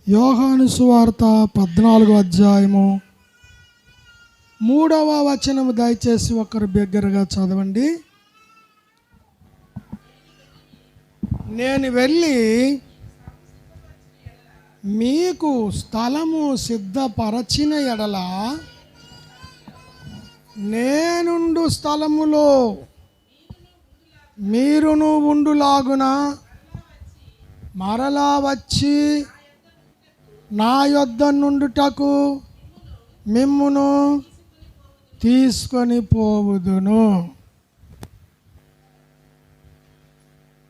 యోహాను సువార్త 14వ అధ్యాయము 3వ వచనము దయచేసి ఒకరు బిగ్గరగా చదవండి. నేను వెళ్ళి మీకు స్థలము సిద్ధపరచిన ఎడల నేనుండు స్థలములో మీరును ఉండులాగున మరలా వచ్చి నా యొద్ద నుండుటకు మిమ్మును తీసుకొని పోవుదును.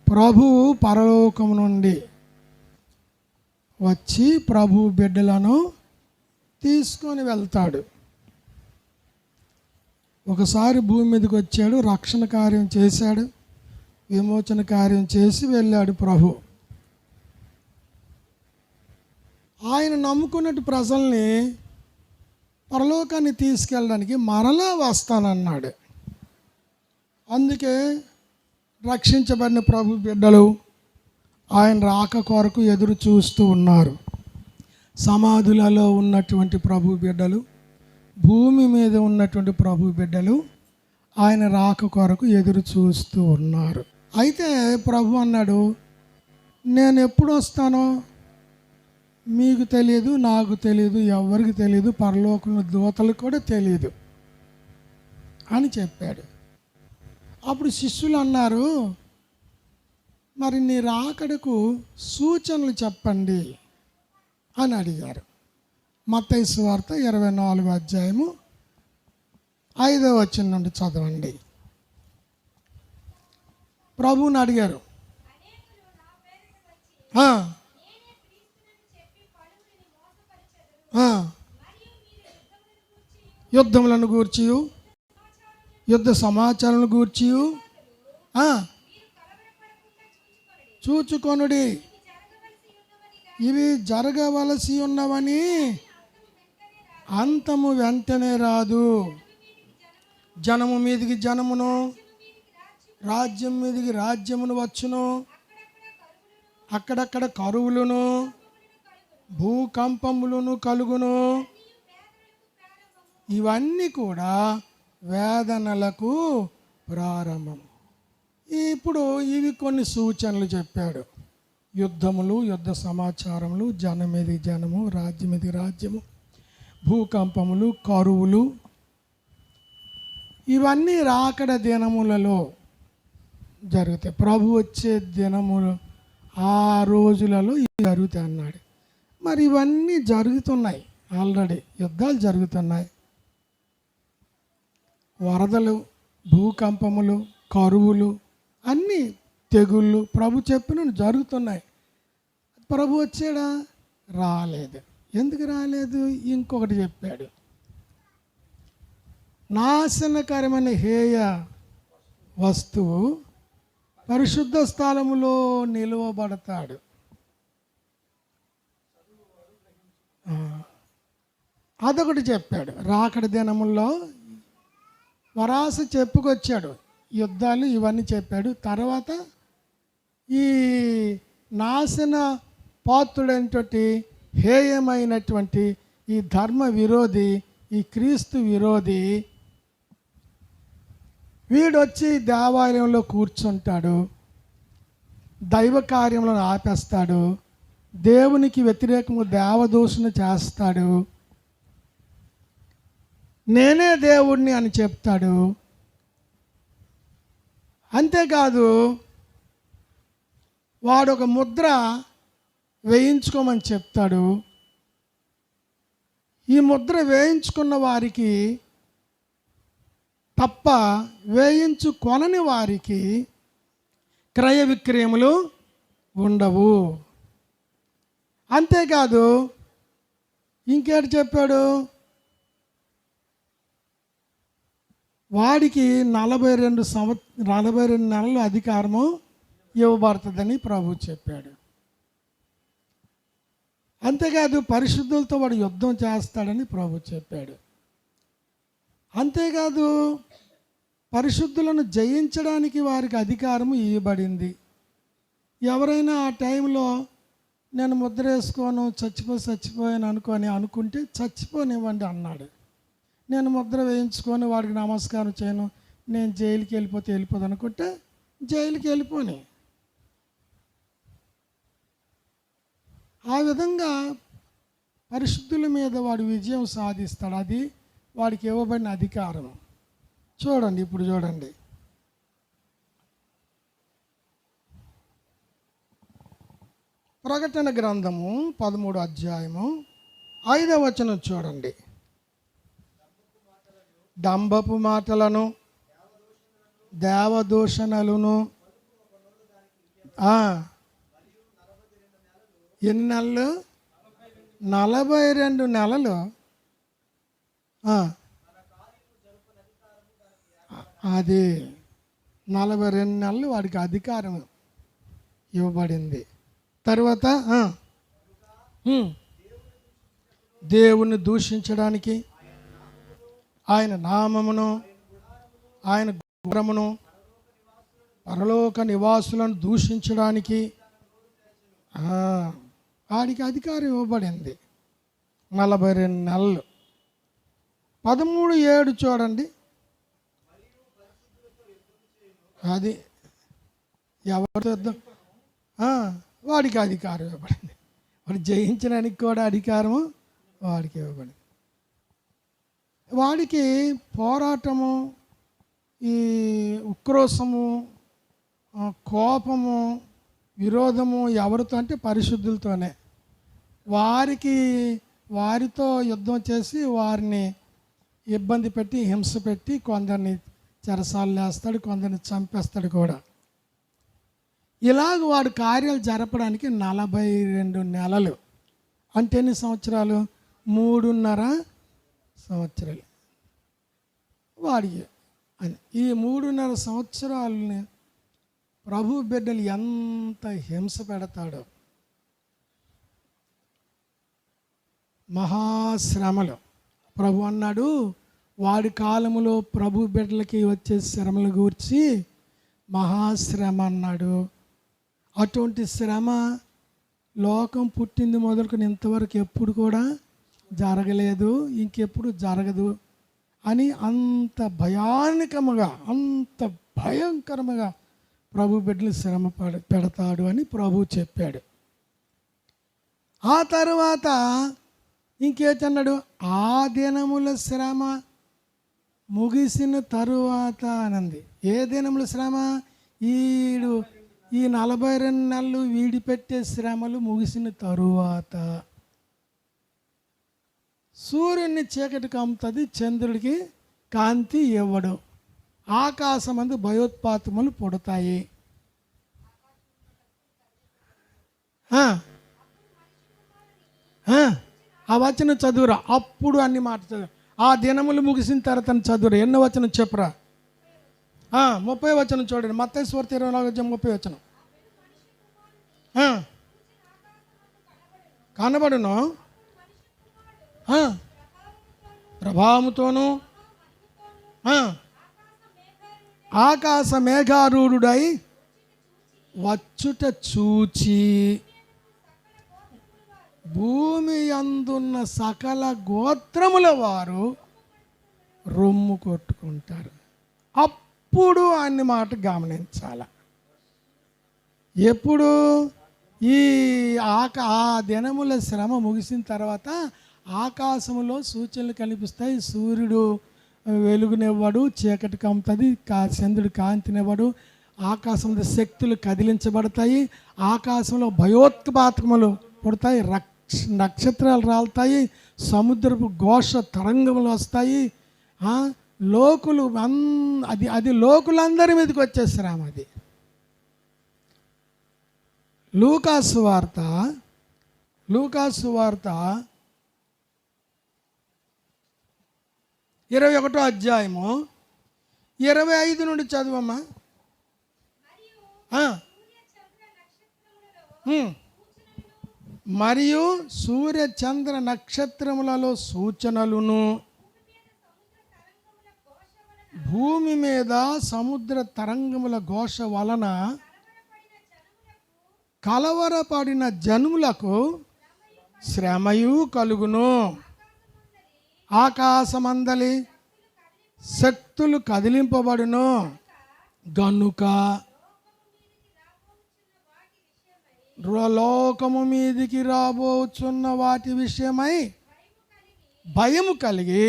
ప్రభువు పరలోకము నుండి వచ్చి ప్రభు బిడ్డలను తీసుకొని వెళ్తాడు. ఒకసారి భూమి మీదకి వచ్చాడు, రక్షణ కార్యం చేశాడు, విమోచన కార్యం చేసి వెళ్ళాడు ప్రభు. ఆయన నమ్ముకున్నట్టు ప్రజల్ని పరలోకాన్ని తీసుకెళ్ళడానికి మరలా వస్తానన్నాడు. అందుకే రక్షించబడిన ప్రభు బిడ్డలు ఆయన రాక కొరకు ఎదురు చూస్తూ ఉన్నారు. సమాధులలో ఉన్నటువంటి ప్రభు బిడ్డలు, భూమి మీద ఉన్నటువంటి ప్రభు బిడ్డలు ఆయన రాక కొరకు ఎదురు చూస్తూ ఉన్నారు. అయితే ప్రభు అన్నాడు, నేను ఎప్పుడు వస్తానో మీకు తెలియదు, నాకు తెలియదు, ఎవరికి తెలియదు, పరలోకంలో దూతలకు కూడా తెలియదు అని చెప్పాడు. అప్పుడు శిష్యులు అన్నారు, మరి నీ రాకడకు సూచనలు చెప్పండి అని అడిగారు. మత్తయి సువార్త 24వ అధ్యాయము 5వ వచనం నుండి చదవండి. ప్రభువుని అడిగారు, యుద్ధములను గూర్చి, యుద్ధ సమాచారాలను గూర్చి చూచుకొనుడి, ఇవి జరగవలసి ఉన్నవని అంతము వెంటనే రాదు. జనము మీదికి జనమును, రాజ్యం మీదికి రాజ్యమును వచ్చును, అక్కడక్కడ కరువులను భూకంపములను కలుగును. ఇవన్నీ కూడా వేదనలకు ప్రారంభం. ఇప్పుడు ఇవి కొన్ని సూచనలు చెప్పాడు. యుద్ధములు, యుద్ధ సమాచారములు, జనం మీద జనము, రాజ్యం మీద రాజ్యము, భూకంపములు, కరువులు, ఇవన్నీ రాకడ దినములలో జరుగుతాయి. ప్రభు వచ్చే దినములు ఆ రోజులలో ఇవి జరుగుతాయి అన్నాడు. మరి ఇవన్నీ జరుగుతున్నాయి, ఆల్రెడీ యుద్ధాలు జరుగుతున్నాయి, వరదలు, భూకంపములు, కరువులు, అన్నీ తెగుళ్ళు ప్రభు చెప్పిన జరుగుతున్నాయి. ప్రభు వచ్చాడా? రాలేదు. ఎందుకు రాలేదు? ఇంకొకటి చెప్పాడు, నాశనకరమైన హేయ వస్తువు పరిశుద్ధ స్థలములో నిలువబడతాడు. అదొకటి చెప్పాడు. రాకడ దినముల్లో వరాస చెప్పుకొచ్చాడు, యుద్ధాలు ఇవన్నీ చెప్పాడు. తర్వాత ఈ నాశన పాత్రుడైనటువంటి హేయమైనటువంటి ఈ ధర్మ విరోధి, ఈ క్రీస్తు విరోధి వీడొచ్చి దేవాలయంలో కూర్చుంటాడు, దైవ కార్యంలో ఆపేస్తాడు, దేవునికి వ్యతిరేకము దేవదూషణ చేస్తాడు, నేనే దేవుడిని అని చెప్తాడు. అంతేకాదు వాడు ఒక ముద్ర వేయించుకోమని చెప్తాడు. ఈ ముద్ర వేయించుకున్న వారికి తప్ప వేయించుకొనని వారికి క్రయ విక్రయములు ఉండవు. అంతేకాదు ఇంకేటి చెప్పాడు, వాడికి 42 నెలలు అధికారము ఇవ్వబడుతుందని ప్రభు చెప్పాడు. అంతేకాదు పరిశుద్ధులతో వాడు యుద్ధం చేస్తాడని ప్రభు చెప్పాడు. అంతేకాదు పరిశుద్ధులను జయించడానికి వారికి అధికారము ఇవ్వబడింది. ఎవరైనా ఆ టైంలో నేను ముద్ర వేసుకోను, చచ్చిపోయాను అనుకుంటే చచ్చిపోనివ్వండి అన్నాడు. నేను ముద్ర వేయించుకొని వాడికి నమస్కారం చేయను, నేను జైలుకి వెళ్ళిపోదు అనుకుంటే జైలుకి వెళ్ళిపోని. ఆ విధంగా పరిశుద్ధుల మీద వాడు విజయం సాధిస్తాడు. అది వాడికి ఇవ్వబడిన అధికారం. చూడండి, ఇప్పుడు చూడండి, ప్రకటన గ్రంథము 13వ అధ్యాయము 5వ వచనం చూడండి. డంబపు మాటలను, దేవదూషణలను, ఎన్ని నెలలు? 42 నెలలు. అది 42 నెలలు వాడికి అధికారం ఇవ్వబడింది. తర్వాత దేవుని దూషించడానికి, ఆయన నామమును, ఆయన గుణమును, పరలోక నివాసులను దూషించడానికి వాడికి అధికారం ఇవ్వబడింది. 42 నెలలు. 13:7 చూడండి. అది ఎవరితో యుద్ధం? వాడికి అధికారం ఇవ్వబడింది. వాడు జయించడానికి కూడా అధికారము వాడికి ఇవ్వబడింది. వాడికి పోరాటము, ఈ ఉక్రోషము, కోపము, విరోధము ఎవరితో అంటే పరిశుద్ధులతోనే. వారితో యుద్ధం చేసి వారిని ఇబ్బంది పెట్టి, హింస పెట్టి, కొందరిని చెరసాలు వేస్తాడు, కొందరిని చంపేస్తాడు కూడా. ఇలాగ వాడు కార్యాలు జరపడానికి 42 నెలలు. అంటే ఎన్ని సంవత్సరాలు? 3.5 సంవత్సరాలు. వాడికి ఈ 3.5 సంవత్సరాలని ప్రభు బిడ్డలు ఎంత హింస పెడతాడో. మహాశ్రమలు. ప్రభు అన్నాడు, వాడి కాలములో ప్రభు బిడ్డలకి వచ్చే శ్రమల గురించి మహాశ్రమ అన్నాడు. అటువంటి శ్రమ లోకం పుట్టింది మొదలుకొని ఇంతవరకు ఎప్పుడు కూడా జరగలేదు, ఇంకెప్పుడు జరగదు అని అంత భయానకముగా, అంత భయంకరముగా ప్రభు బిడ్డలు శ్రమ పెడతాడు అని ప్రభు చెప్పాడు. ఆ తర్వాత ఇంకేటన్నాడు? ఆ దినముల శ్రమ ముగిసిన తరువాత అనంది. ఏ దినముల శ్రమ? ఈ 42 నెలలు వీడిపెట్టే శ్రమలు ముగిసిన తరువాత సూర్యుని చీకటి కమ్ముతుంది, చంద్రుడికి కాంతి ఇవ్వడు, ఆకాశమందు భయోత్పాతములు పుడతాయి. ఆ వచనం చదువురా. అప్పుడు అన్ని మాట చదువు. ఆ దినములు ముగిసిన తర్వాత చదువురా. ఎన్నో వచనం చెప్పురా? 30 వచనం చూడండి. మత్తయి సువార్త 24:30 వచనం. కనబడును, ప్రభావముతోను ఆకాశ మేఘారూఢుడై వచ్చుట చూచి భూమి అందున్న సకల గోత్రముల వారు రొమ్ము కొట్టుకుంటారు. అప్పుడు అన్ని మాట గమనించాల. ఎప్పుడు? ఆ దినముల శ్రమ ముగిసిన తర్వాత ఆకాశంలో సూచనలు కనిపిస్తాయి. సూర్యుడు వెలుగునివ్వడు, చీకటి కమ్ముతుంది, చంద్రుడు కాంతినివ్వడు, ఆకాశంలో శక్తులు కదిలించబడతాయి, ఆకాశంలో భయోత్పాతములు పుడతాయి, నక్షత్రాలు రాలుతాయి, సముద్రపు ఘోష తరంగములు వస్తాయి. లోకులు అది లోకులందరి మీదకి వచ్చే శ్రమ. అది లూకాసు వార్త 21వ అధ్యాయము 25 నుండి చదువమ్మా. మరియు సూర్య చంద్ర నక్షత్రములలో సూచనలును, భూమి మీద సముద్ర తరంగముల ఘోష వలన కలవరపడిన జనులకు శ్రమయు కలుగును. ఆకాశమందలి శక్తులు కదిలింపబడును గనుక లోకము మీదికి రాబోచున్న వాటి విషయమై భయము కలిగి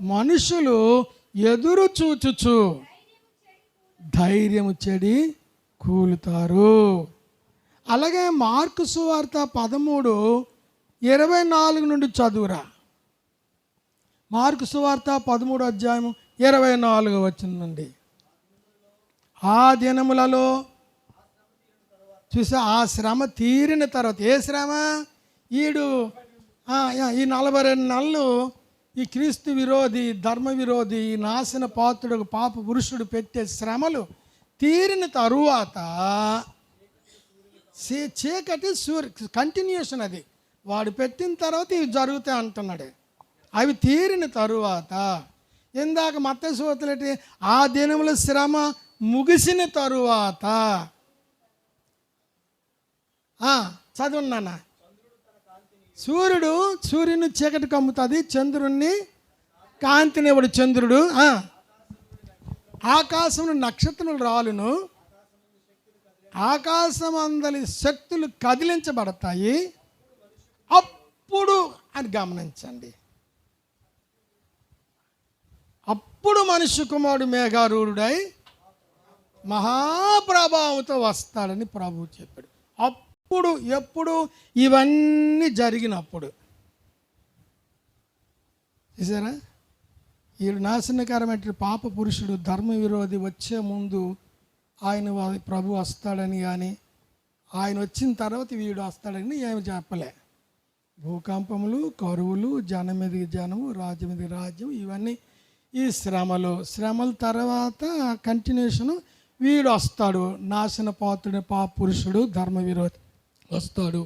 మనుషులు ఎదురు చూచుచు ధైర్యము చెడి కూలుతారు. అలాగే మార్కు సువార్త 13:24 నుండి చదువురా. మార్కు సువార్త 13:24 నుండి. ఆ దినములలో చూసా, ఆ శ్రమ తీరిన తర్వాత, ఏ శ్రమ? ఈ 42 నెలలు ఈ క్రీస్తు విరోధి, ధర్మ విరోధి, ఈ నాశన పాత్రుడు, పాప పురుషుడు పెట్టే శ్రమలు తీరిన తరువాత చీకటి కంటిన్యూషన్, అది వాడు పెట్టిన తర్వాత ఇవి జరుగుతాయి అంటున్నాడు. అవి తీరిన తరువాత, ఇందాక మత్తయి సువార్తలేటి, ఆ దినముల శ్రమ ముగిసిన తరువాత చదువున్నానా, సూర్యుని చీకటి కమ్ముతుంది, చంద్రుణ్ణి కాంతినివ్వడు చంద్రుడు. ఆకాశంలో నక్షత్రములు రాలును, ఆకాశమందలి శక్తులు కదిలించబడతాయి. అప్పుడు అని గమనించండి, అప్పుడు మనుష్య కుమారుడు మేఘారూఢుడై మహాప్రభావంతో వస్తాడని ప్రభువు చెప్పాడు. అప్పుడు, ఎప్పుడు? ఇవన్నీ జరిగినప్పుడు. చూసారా, వీడు నాశనకరమైన పాప పురుషుడు, ధర్మ విరోధి వచ్చే ముందు ఆయన ప్రభు వస్తాడని కానీ, ఆయన వచ్చిన తర్వాత వీడు వస్తాడని ఏమి చెప్పలే. భూకంపములు, కరువులు, జనం మీదకి జనము, రాజ్యం మీదకి రాజ్యం, ఇవన్నీ ఈ శ్రమల తర్వాత కంటిన్యూషను. వీడు వస్తాడు, నాశన పాత్రుడు, పాప పురుషుడు, ధర్మ విరోధి వస్తాడు.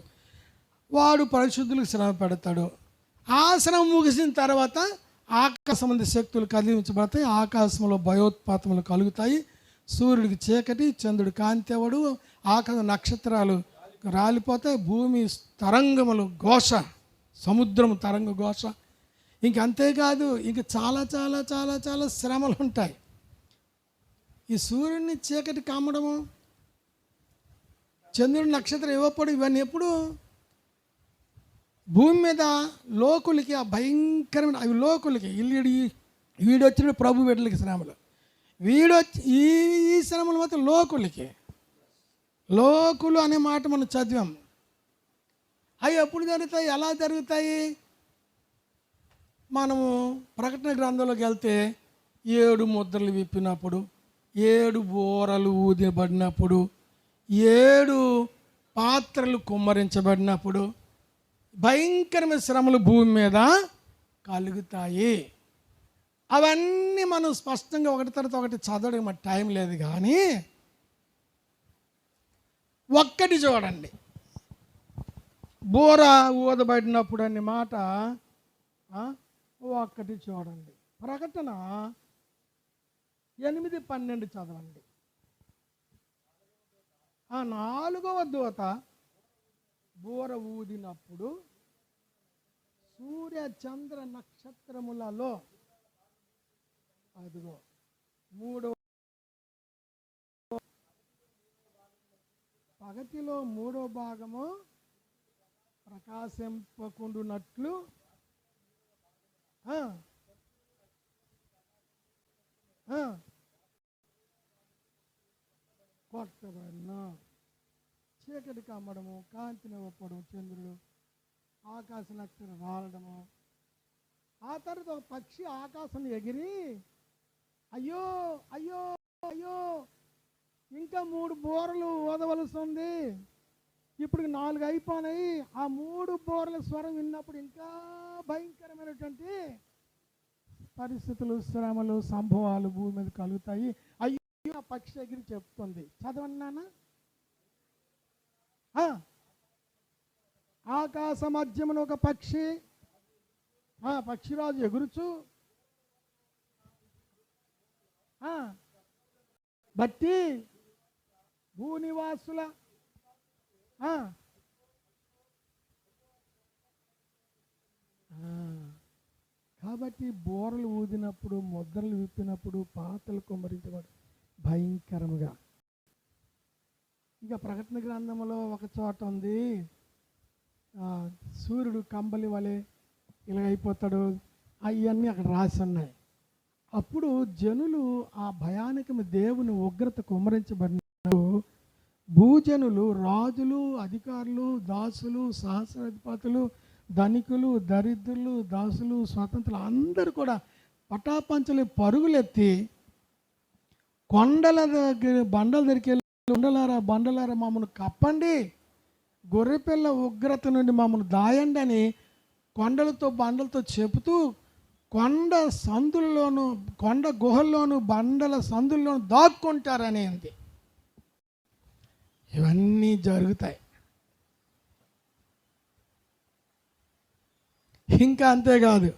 వాడు పరిశుద్ధులకు శ్రమ పెడతాడు. ఆ శ్రమ ముగిసిన తర్వాత ఆకాశం శక్తులు కదిలించబడతాయి, ఆకాశంలో భయోత్పాతములు కలుగుతాయి, సూర్యుడికి చీకటి, చంద్రుడు కాంతి అవ్వడు, ఆకాశ నక్షత్రాలు రాలిపోతాయి, భూమి తరంగములు ఘోష, సముద్రం తరంగ ఘోష. ఇంకంతేకాదు, ఇంక చాలా చాలా చాలా చాలా శ్రమలు ఉంటాయి. ఈ సూర్యుడిని చీకటి కమ్మడము, చంద్రుడి నక్షత్రం ఇవ్వప్పుడు, ఇవన్నీ ఎప్పుడు? భూమి మీద లోకులకి ఆ భయంకరమైన, అవి లోకులకి, వీడొచ్చిన ప్రభు బిడ్డలకి శ్రమలు, ఈ శ్రమలు మాత్రం లోకులకి. లోకులు అనే మాట మనం చదివాం. అవి ఎప్పుడు జరుగుతాయి, ఎలా జరుగుతాయి? మనము ప్రకటన గ్రంథంలోకి వెళ్తే 7 ముద్రలు విప్పినప్పుడు, 7 బోరలు ఊదిబడినప్పుడు, 7 పాత్రలు కుమ్మరించబడినప్పుడు భయంకరమైన శ్రమలు భూమి మీద కలుగుతాయి. అవన్నీ మనం స్పష్టంగా ఒకటి తర్వాత ఒకటి చదవడం మాకు టైం లేదు, కానీ ఒక్కటి చూడండి. బోర ఊదబడినప్పుడు అనే మాట ఒక్కటి చూడండి. ప్రకటన 8:12 చదవండి. 4వ దూత బోర ఊదినప్పుడు సూర్య చంద్ర నక్షత్రములలో, అదిగో 3వ పగటిలో 3వ భాగము ప్రకాశింపకుండునట్లు కొట్టబడిన, చీకటి కమ్మడము, కాంతినివ్వడం, చంద్రుడు, ఆకాశ నక్షత్రం రాలడము. ఆ తర్వాత ఒక పక్షి ఆకాశం ఎగిరి, అయ్యో అయ్యో అయ్యో, ఇంకా 3 బోరలు ఊదవలసి ఉంది, ఇప్పుడు 4 అయిపోయినాయి. ఆ 3 బోరల స్వరం విన్నప్పుడు ఇంకా భయంకరమైనటువంటి పరిస్థితులు, శ్రమలు, సంభవాలు భూమి మీద కలుగుతాయి. అయ్యో, ఆ పక్షి ఎగిరి చెప్తుంది. చదవండి నాన్న. ఆకాశ మధ్యమున ఒక పక్షి, పక్షిరాజు ఎగురుచు బట్టి భూనివాసుల ఆ, ఆ. కాబట్టి బోరలు ఊదినప్పుడు, ముద్రలు విప్పినప్పుడు, పాతలు కుమ్మరించబడి భయంకరముగా. ఇక ప్రకటన గ్రంథంలో ఒక చోట ఉంది, సూర్యుడు కంబలి వలె ఇలా అయిపోతాడు, అవన్నీ అక్కడ రాసి ఉన్నాయి. అప్పుడు జనులు ఆ భయానకమైన దేవుని ఉగ్రత కుమ్మరించబడినప్పుడు భూజనులు, రాజులు, అధికారులు, దాసులు, సహస్రాధిపతులు, ధనికులు, దరిద్రులు, దాసులు, స్వతంత్రులు అందరూ కూడా పటాపంచలు పరుగులెత్తి కొండల దగ్గర బండల దగ్గరికి వెళ్ళి, బండలారా మమ్మల్ని కప్పండి, గొర్రెపిల్ల ఉగ్రత నుండి మమ్మల్ని దాయండి అని కొండలతో బండలతో చెబుతూ కొండ సందుల్లోనూ, కొండ గుహల్లోనూ, బండల సందుల్లోనూ దాక్కుంటారనేది. ఇవన్నీ జరుగుతాయి. ఇంకా అంతేకాదు,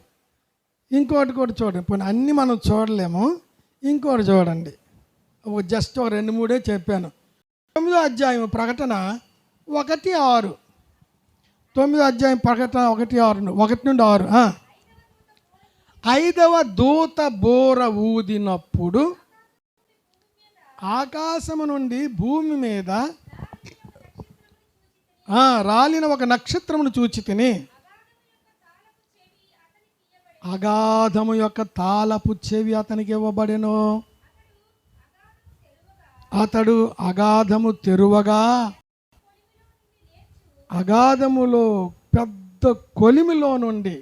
ఇంకోటి కూడా చూడండి. పోనీ అన్నీ మనం చూడలేము, ఇంకోటి చూడండి. జస్ట్ ఒక 2-3 చెప్పాను. 9వ అధ్యాయం ప్రకటన 1:6. 9వ అధ్యాయం ప్రకటన 1:6, 1 నుండి 6. 5వ దూత బోర ఊదినప్పుడు ఆకాశము నుండి భూమి మీద రాలిన ఒక నక్షత్రమును చూచి తిని, అగాధము యొక్క తాళపు చెవి అతనికి ఇవ్వబడెను. అతడు అగాధము తెరువగా అగాధములో పెద్ద కొలిమిలో నుండి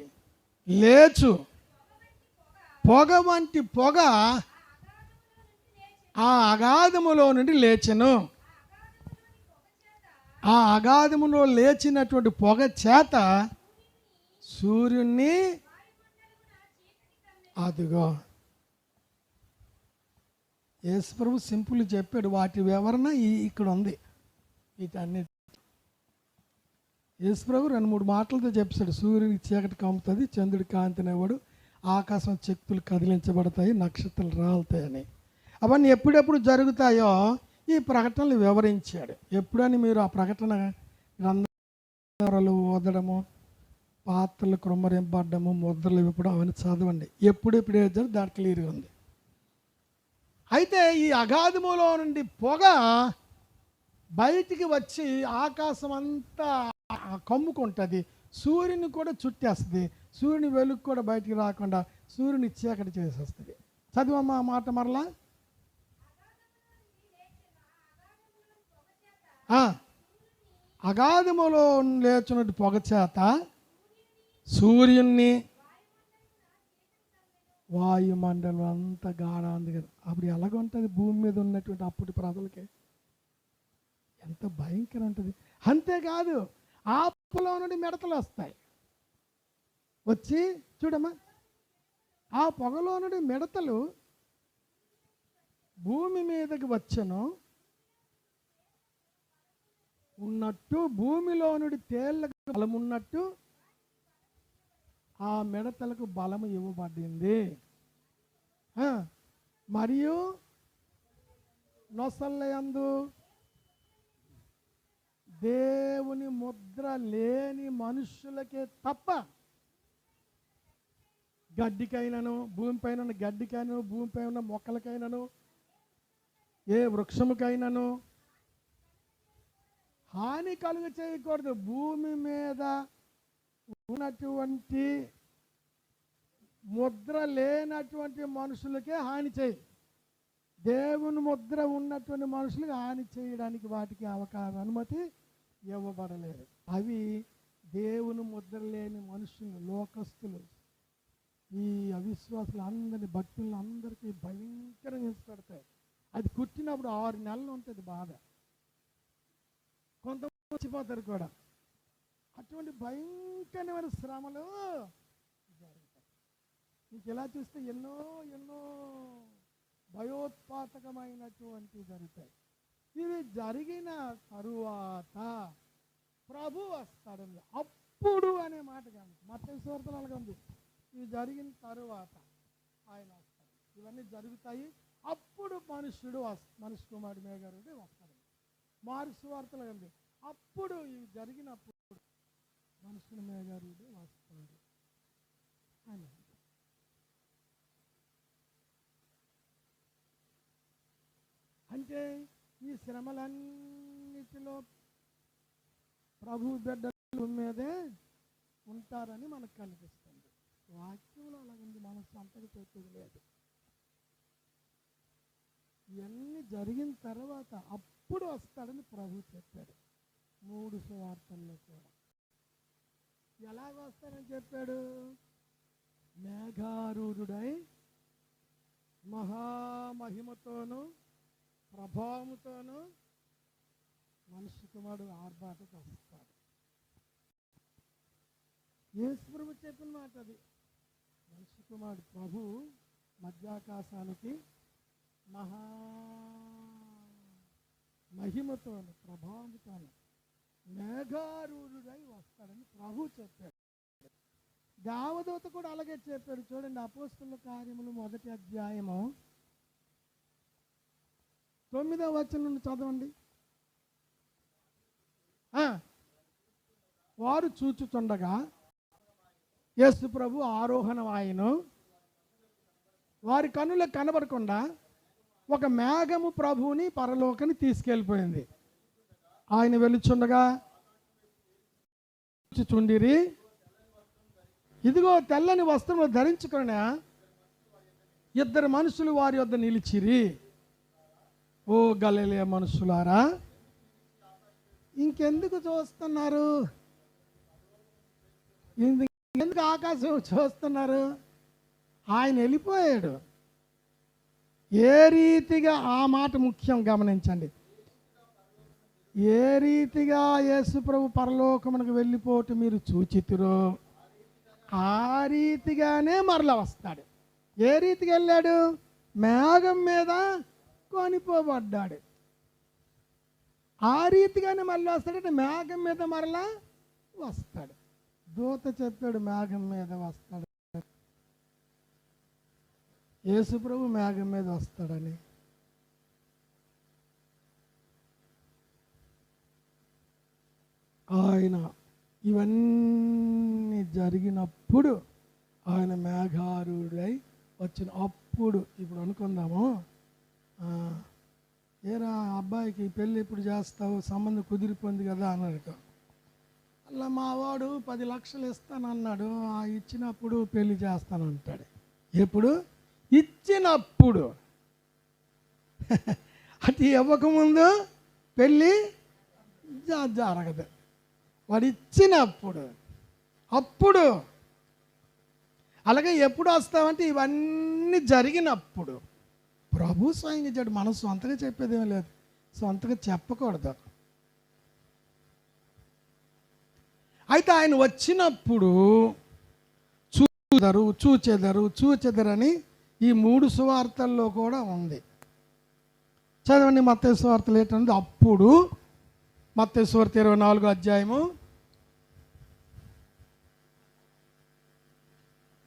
లేచు పొగ వంటి పొగ ఆ అగాధములో నుండి లేచెను. ఆ అగాధములో లేచినటువంటి పొగ చేత సూర్యుణ్ణి, అదిగో యేసుప్రభు సింపుల్ చెప్పాడు, వాటి వివరణ ఇక్కడ ఉంది. వీటన్ని యేసుప్రభు 2-3 మాటలతో చెప్పాడు. సూర్యుడికి చీకటి కమ్ముతుంది, చంద్రుడి కాంతినివ్వడు, ఆకాశం శక్తులు కదిలించబడతాయి, నక్షత్రాలు రాలుతాయని. అవన్నీ ఎప్పుడెప్పుడు జరుగుతాయో ఈ ప్రకటనలు వివరించాడు. ఎప్పుడని మీరు ఆ ప్రకటన గ్రంథాలు ఓదడము, పాత్రలు కృమ్మరింపడము, ముద్రలు విప్పడం అవన్నీ చదవండి. ఎప్పుడెప్పుడు ఏదో దాని క్లియర్గా ఉంది. అయితే ఈ అగాధములో నుండి పొగ బయటికి వచ్చి ఆకాశం అంతా కమ్ముకుంటుంది, సూర్యుని కూడా చుట్టేస్తుంది, సూర్యుని వెలుగు కూడా బయటికి రాకుండా సూర్యుని చీకటి చేసేస్తుంది. చదివమ్మా ఆ మాట మరలా. అగాధములో లేచినట్టు పొగ చేత సూర్యుని, వాయుమండలం అంతా గాఢంది కదా. అప్పుడు ఎలాగుంటుంది భూమి మీద ఉన్నటువంటి అప్పటి ప్రజలకి? ఎంత భయంకరం ఉంటుంది. అంతేకాదు ఆ పొగలో నుండి మిడతలు వస్తాయి. వచ్చి చూడమ్మా, ఆ పొగలో నుండి మిడతలు భూమి మీదకి వచ్చను ఉన్నట్టు, భూమిలో నుండి తేళ్లకు బలం ఉన్నట్టు ఆ మిడతలకు బలము ఇవ్వబడింది. మరియు నొసల్లయందు దేవుని ముద్ర లేని మనుషులకే తప్ప, గడ్డికైనను, భూమిపైన ఉన్న గడ్డికైనను, భూమిపై ఉన్న మొక్కలకైనను, ఏ వృక్షముకైనను హాని కలుగ చేయకూడదు. భూమి మీద ఉన్నటువంటి ముద్ర లేనటువంటి మనుషులకే హాని చేయి. దేవుని ముద్ర ఉన్నటువంటి మనుషులకు హాని చేయడానికి వాటికి అనుమతి ఇవ్వబడలేదు. అవి దేవుని ముద్ర లేని మనుషులు, లోకస్తులు, ఈ అవిశ్వాసులు అందరినీ, భక్తులను అందరికీ భయంకరంగా హింసపెడతాయి. అది కుట్టినప్పుడు 6 నెలలు ఉంటుంది బాధ. కొంతమంది వచ్చిపోతారు కూడా. అటువంటి భయంకరమైన శ్రమలు జరుగుతాయి. మీకు ఇలా చూస్తే ఎన్నో ఎన్నో భయోత్పాతకమైనటువంటివి జరుగుతాయి. ఇవి జరిగిన తరువాత ప్రభు వస్తాడండి. అప్పుడు అనే మాట కానీ మత్తయి సువార్తలో అలాగే ఉంది. ఇవి జరిగిన తరువాత ఆయన వస్తాడు. ఇవన్నీ జరుగుతాయి. అప్పుడు మనుష్య కుమారుడు మేఘారుడు వస్తాడు. మార్కు సువార్తలో ఉంది. అప్పుడు ఇవి జరిగినప్పుడు మనుషుల మేఘారుడు వస్తాడు అని. అంటే ఈ శ్రమలన్నిటిలో ప్రభు బిడ్డల మీదే ఉంటారని మనకు కనిపిస్తుంది. వాక్యంలో అలాగంది, మనం సొంతగా చెప్పేది లేదు. ఇవన్నీ జరిగిన తర్వాత అప్పుడు వస్తాడని ప్రభు చెప్పాడు 3 సువార్తల్లో కూడా. ఎలాగ వస్తాడని చెప్పాడు? మేఘారూఢుడై మహామహిమతోనూ ప్రభావముతోనూ మనిషి కుమారుడు ఆర్భాటకు వస్తాడు. యేసు ప్రభు చెప్పిన మాట అది. మనిషి కుమారుడు ప్రభు మధ్యాకాశానికి మహిమతోను ప్రభావంతోను మేఘారూఢుడై వస్తాడని ప్రభు చెప్పాడు. దేవదూత కూడా అలాగే చెప్పాడు. చూడండి, అపోస్తలుల కార్యములు 1వ అధ్యాయము 9వ వచనం నుండి చదవండి. వారు చూచుచుండగా యేసు ప్రభు ఆరోహణ వాయును వారి కన్నులకు కనబడకుండా ఒక మేఘము ప్రభువుని పరలోకని తీసుకెళ్ళిపోయింది. ఆయన వెలుచుండగా చూచుచుండిరి, ఇదిగో తెల్లని వస్త్రములు ధరించుకున్న 2 మనుషులు వారి వద్ద నిలిచిరి. ఓ గలిలయ మనుషులారా, ఇంకెందుకు చూస్తున్నారు? ఎందుకు ఆకాశం చూస్తున్నారు? ఆయన వెళ్ళిపోయాడు. ఏ రీతిగా, ఆ మాట ముఖ్యం గమనించండి. ఏ రీతిగా యేసు ప్రభు పరలోకమునకు వెళ్ళిపోవటం మీరు చూచితిరో ఆ రీతిగానే మరలా వస్తాడు. ఏ రీతిగా వెళ్ళాడు? మేఘం మీద కొనిపోబడ్డాడు. ఆ రీతిగానే మళ్ళీ వస్తాడంటే మేఘం మీద మరలా వస్తాడు. దూత చెప్పాడు మేఘం మీద వస్తాడు. యేసు ప్రభు మేఘం మీద వస్తాడని. ఆయన ఇవన్నీ జరిగినప్పుడు ఆయన మేఘారూఢుడై వచ్చిన అప్పుడు, ఇప్పుడు అనుకుందాము, ఏరా అబ్బాయికి పెళ్ళి ఎప్పుడు చేస్తావు, సంబంధం కుదిరిపోయింది కదా అన్నాడు. అలా మావాడు 10 లక్షలు ఇస్తానన్నాడు, ఇచ్చినప్పుడు పెళ్లి చేస్తానంటాడు. ఎప్పుడు? ఇచ్చినప్పుడు. అది ఇవ్వకముందు పెళ్ళి జరగదు. వాడు ఇచ్చినప్పుడు, అప్పుడు. అలాగే ఎప్పుడు వస్తామంటే ఇవన్నీ జరిగినప్పుడు. ప్రభు స్వయంగా చెడు, మనం సొంతగా చెప్పేదేమీ లేదు, సొంతగా చెప్పకూడదు. అయితే ఆయన వచ్చినప్పుడు చూచెదరని ఈ 3 సువార్తల్లో కూడా ఉంది. చదవండి, మత్తయి సువార్తలు ఏంటంటే, అప్పుడు మత్తయి సువార్త 24వ అధ్యాయము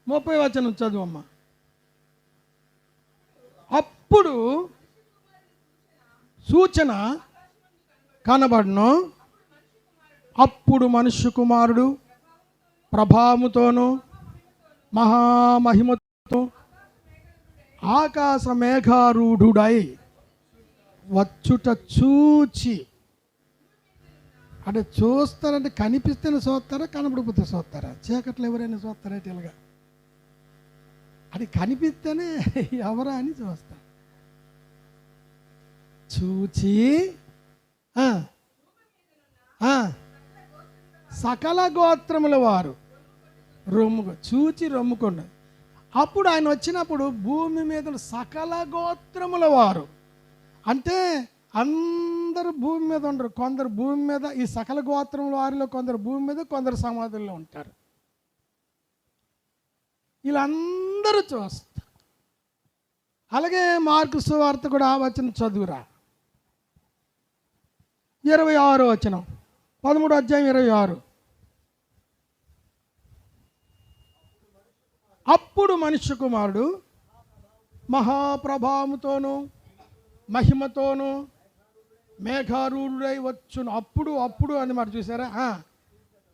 30వ వచనం చదువమ్మ. అప్పుడు సూచన కనబడును, అప్పుడు మనుష్య కుమారుడు ప్రభావముతోను మహామహిమతో ఆకాశ మేఘారూఢుడై వచ్చుట చూచి. అంటే చూస్తారంటే కనిపిస్తేనే చూస్తారా, కనబడిపోతే చూస్తారా? చీకట్లో ఎవరైనా చూస్తారా? ఇలాగా అది కనిపిస్తేనే ఎవరా అని చూస్తారు. చూచి సకల గోత్రముల వారు చూచి రొమ్ముకొండ. అప్పుడు ఆయన వచ్చినప్పుడు భూమి మీద సకల గోత్రముల వారు, అంటే అందరూ భూమి మీద ఉండరు. కొందరు భూమి మీద, ఈ సకల గోత్రముల వారిలో కొందరు భూమి మీద, కొందరు సమాధుల్లో ఉంటారు. వీళ్ళందరూ చూస్తారు. అలాగే మార్కు సువార్త కూడా వచనం చదువురా, 26వ వచనం, 13వ అధ్యాయం 26. అప్పుడు మనుష్య కుమారుడు మహాప్రభావముతోను మహిమతోను మేఘారూఢుడై వచ్చును. అప్పుడు అప్పుడు అని మాట చూసారా?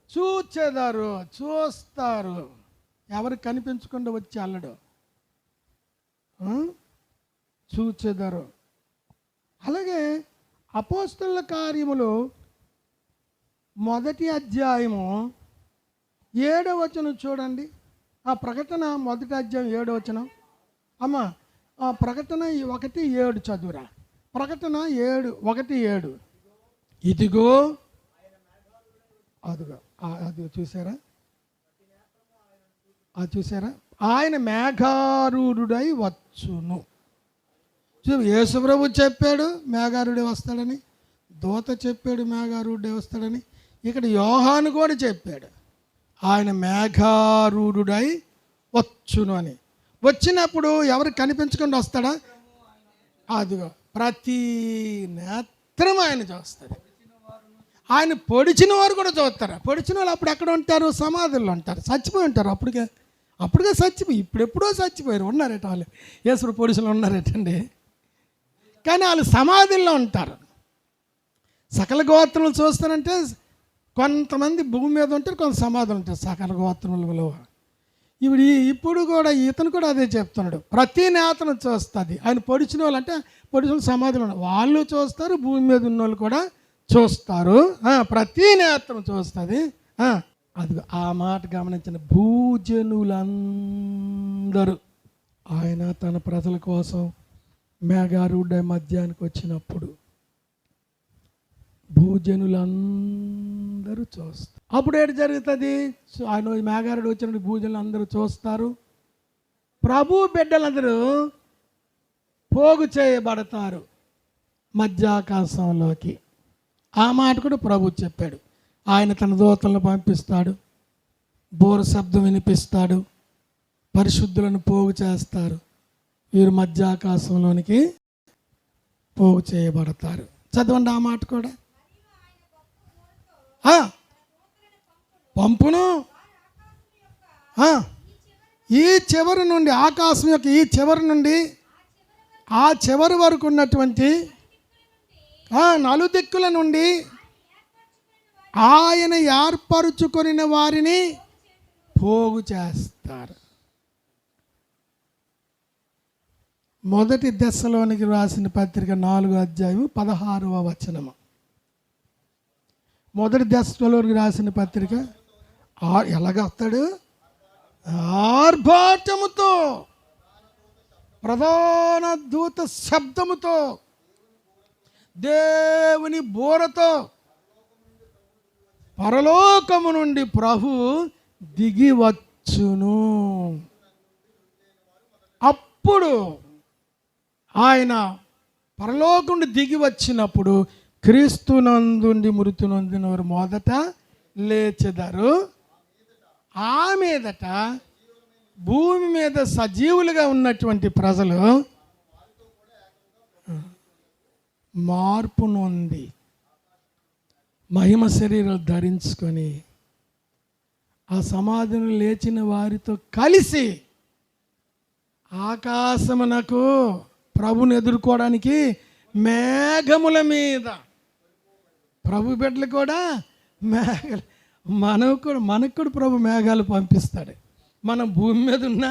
చూచేదారు, చూస్తారు. ఎవరికి కనిపించకుండా వచ్చి అల్లడు, చూచేదారు. అలాగే అపోస్తలుల కార్యములు 1వ అధ్యాయము 7వ వచనం చూడండి. ఆ ప్రకటన 1వ అధ్యాయం 7వ వచనం. అమ్మ ఆ ప్రకటన 1:7 చదువురా. ప్రకటన 1:7. ఇదిగో అదిగో అది చూసారా? అది చూసారా? ఆయన మేఘారూఢుడై వచ్చును. యేసుప్రభు చెప్పాడు మేఘారూఢుడై వస్తాడని, దూత చెప్పాడు మేఘారూఢుడై వస్తాడని, ఇక్కడ యోహాను కూడా చెప్పాడు ఆయన మేఘారూఢుడై వచ్చును అని. వచ్చినప్పుడు ఎవరికి కనిపించకుండా వస్తాడా? అదిగో ప్రతి నేత్రం ఆయన చూస్తుంది. ఆయన పొడిచిన వారు కూడా చూస్తారు. పొడిచిన వాళ్ళు అప్పుడు ఎక్కడ ఉంటారు? సమాధుల్లో ఉంటారు, చచ్చిపోయి ఉంటారు. అప్పుడుగా చచ్చిపోయి, ఇప్పుడెప్పుడో చచ్చిపోయారు. ఉన్నారట వాళ్ళు, యేసు పొడిచులు ఉన్నారటండి. కానీ వాళ్ళు సమాధుల్లో ఉంటారు. సకల గోత్రములు చూస్తారంటే కొంతమంది భూమి మీద ఉంటారు, కొంత సమాధులు ఉంటారు సకల గోత్రములలో. ఇప్పుడు కూడా ఇతను కూడా అదే చెప్తున్నాడు. ప్రతి నేతను చూస్తుంది. ఆయన పొడిచిన వాళ్ళు అంటే పొడిచిన సమాధులు వాళ్ళు చూస్తారు, భూమి మీద ఉన్న వాళ్ళు కూడా చూస్తారు. ప్రతి నేతను చూస్తుంది. అది ఆ మాట గమనించిన భూజనులందరూ ఆయన తన ప్రజల కోసం మేఘారూఢుడై మధ్యానికి వచ్చినప్పుడు భూజనులందరూ చూస్తారు. అప్పుడు ఏంటి జరుగుతుంది? ఆయన మేఘారూఢుడు వచ్చినప్పుడు భూజనులు అందరూ చూస్తారు. ప్రభు బిడ్డలందరూ పోగు చేయబడతారు మధ్యాకాశంలోకి. ఆ మాట కూడా ప్రభు చెప్పాడు. ఆయన తన దూతలను పంపిస్తాడు, బోర శబ్దం వినిపిస్తాడు, పరిశుద్ధులను పోగు చేస్తారు, వీరు మధ్యాకాశంలోనికి పోగు చేయబడతారు. చదవండి ఆ మాట కూడా. పంపును ఈ చివరి నుండి, ఆకాశం యొక్క ఈ చివరి నుండి ఆ చివరి వరకు ఉన్నటువంటి నలుదిక్కుల నుండి ఆయన ఏర్పరుచుకొనిన వారిని పోగు చేస్తారు. 1 దెస్సలోనికి రాసిన పత్రిక 4వ అధ్యాయం 16వ వచనము. 1 దెస్సలోనికి రాసిన పత్రిక ఎలాగ వస్తాడు? ఆర్భాటముతో, ప్రధాన దూత శబ్దముతో, దేవుని బోరతో పరలోకము నుండి ప్రభు దిగి వచ్చును. అప్పుడు ఆయన పరలోకం నుండి దిగి వచ్చినప్పుడు క్రీస్తునందుండి మృతి నొందిన వారు మొదట లేచెదరు. ఆ మీదట భూమి మీద సజీవులుగా ఉన్నటువంటి ప్రజలు మార్పు నొంది మహిమ శరీరాలు ధరించుకొని ఆ సమాధిని లేచిన వారితో కలిసి ఆకాశమునకు ప్రభుని ఎదుర్కోవడానికి మేఘముల మీద, ప్రభు బిడ్డలు కూడా మేఘాలు, మనకు కూడా ప్రభు మేఘాలు పంపిస్తాడు. మనం భూమి మీద ఉన్న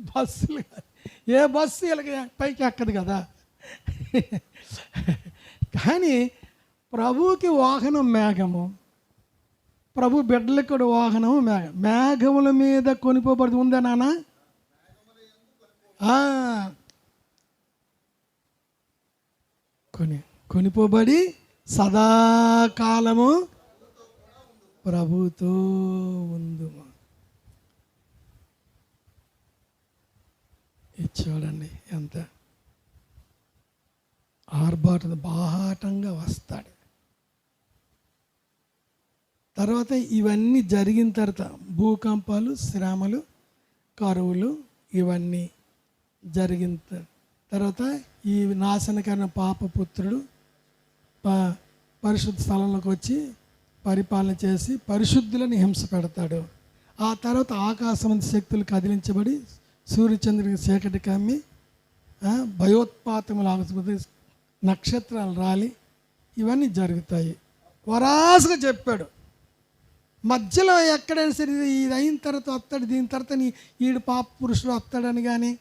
బస్సులు, ఏ బస్సు ఇలాగ పైకి ఎక్కదు కదా, కానీ ప్రభువుకి వాహనం మేఘము, ప్రభు బిడ్డలకు కూడా వాహనము మేఘం. మేఘముల మీద కొనిపోబడి ఉందా నాన్న? కొనిపోబడి సదాకాలము ప్రభుతో ఉందుమా. ఇది చూడండి ఎంత బాహాటంగా వస్తాడు. తర్వాత ఇవన్నీ జరిగిన తర్వాత భూకంపాలు, శ్రమలు, కరువులు ఇవన్నీ జరిగిన తర్వాత ఈ నాశనకరణ పాపపుత్రుడు పరిశుద్ధ స్థలంలోకి వచ్చి పరిపాలన చేసి పరిశుద్ధులను హింస పెడతాడు. ఆ తర్వాత ఆకాశం శక్తులు కదిలించబడి సూర్యచంద్రుడికి చీకటి కమ్మి భయోత్పాతములు నక్షత్రాలు రాలి ఇవన్నీ జరుగుతాయి. వరాసుగా చెప్పాడు. మధ్యలో ఎక్కడైనా సరే ఇది అయిన తర్వాత వస్తాడు, దీని తర్వాత ఈడు పాప పురుషుడు వస్తాడని కానీ,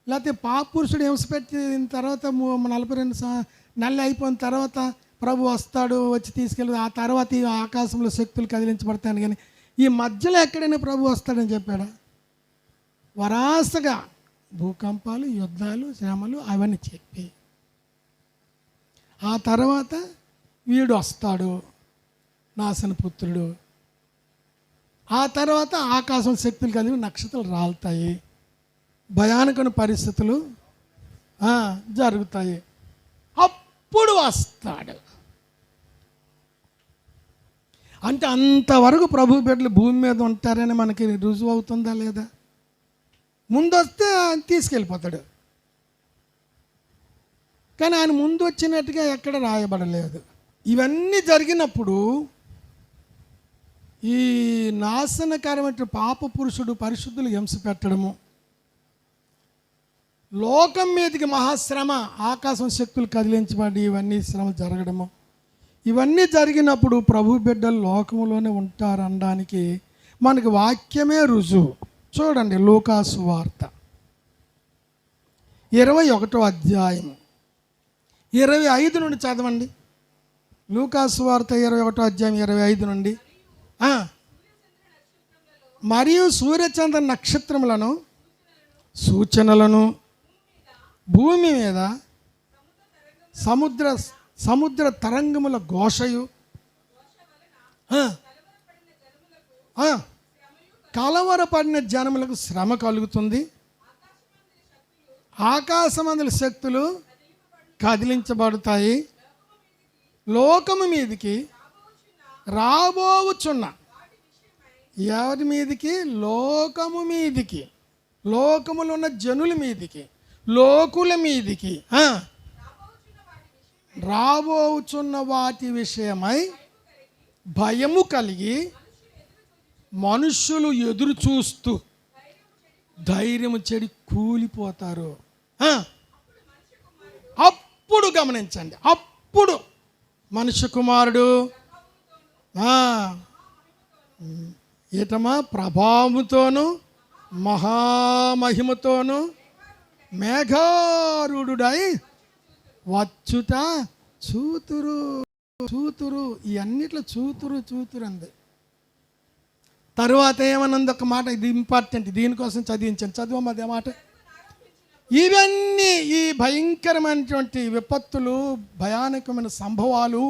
లేకపోతే పాప పురుషుడు హింసపెట్టిన తర్వాత 42 నెలలు అయిపోయిన తర్వాత ప్రభు వస్తాడు, వచ్చి తీసుకెళ్ళి ఆ తర్వాత ఈ ఆకాశంలో శక్తులు కదిలించబడతాయని కానీ, ఈ మధ్యలో ఎక్కడైనా ప్రభు వస్తాడని చెప్పాడా? వరాసగా భూకంపాలు, యుద్ధాలు, శ్రమలు అవన్నీ చెప్పి ఆ తర్వాత వీడు వస్తాడు, నాశనపుత్రుడు. ఆ తర్వాత ఆకాశం శక్తులు కలిగి నక్షత్రాలు రాలుతాయి, భయానకమైన పరిస్థితులు జరుగుతాయి. అప్పుడు వస్తాడు. అంటే అంతవరకు ప్రభు బిడ్డలు భూమి మీద ఉంటారని మనకి రుజువు అవుతుందా లేదా? ముందొస్తే తీసుకెళ్ళిపోతాడు, కానీ ఆయన ముందు వచ్చినట్టుగా ఎక్కడ రాయబడలేదు. ఇవన్నీ జరిగినప్పుడు ఈ నాశనకరమైన పాప పురుషుడు పరిశుద్ధులు హింస పెట్టడము, లోకం మీదకి మహాశ్రమ, ఆకాశం శక్తులు కదిలించబడి ఇవన్నీ శ్రమ జరగడము, ఇవన్నీ జరిగినప్పుడు ప్రభు బిడ్డలు లోకంలోనే ఉంటారనడానికి మనకి వాక్యమే రుజువు. చూడండి, లూకాసు వార్త 21వ అధ్యాయం 25 నుండి చదవండి. లూకాసు వార్త 21వ అధ్యాయం 25 నుండి. మరియు సూర్యచంద్ర నక్షత్రములను సూచనలను భూమి మీద సముద్ర తరంగముల ఘోషయు కలవరపడిన జనములకు శ్రమ కలుగుతుంది, ఆకాశమందుల శక్తులు కదిలించబడతాయి, లోకము మీదికి రాబోచున్న ఎవరి మీదికి? లోకము మీదికి, లోకములో ఉన్న జనుల మీదికి, లోకుల మీదికి రాబోచున్న వాటి విషయమై భయము కలిగి మనుష్యులు ఎదురు చూస్తూ ధైర్యము చెడి కూలిపోతారు. అప్పుడు గమనించండి, అప్పుడు మనుష్య కుమారుడు ఏటమా ప్రభావముతోను మహామహిమతోను మేఘారూఢుడై వచ్చుట చూతురు. చూతురు, ఈ అన్నిట్లో చూతురు అంది. తరువాత ఏమన్నది ఒక మాట, ఇది ఇంపార్టెంట్, దీనికోసం చదివించండి, చదువు అదే మాట. ఇవన్నీ ఈ భయంకరమైనటువంటి విపత్తులు, భయానకమైన సంభవాలు,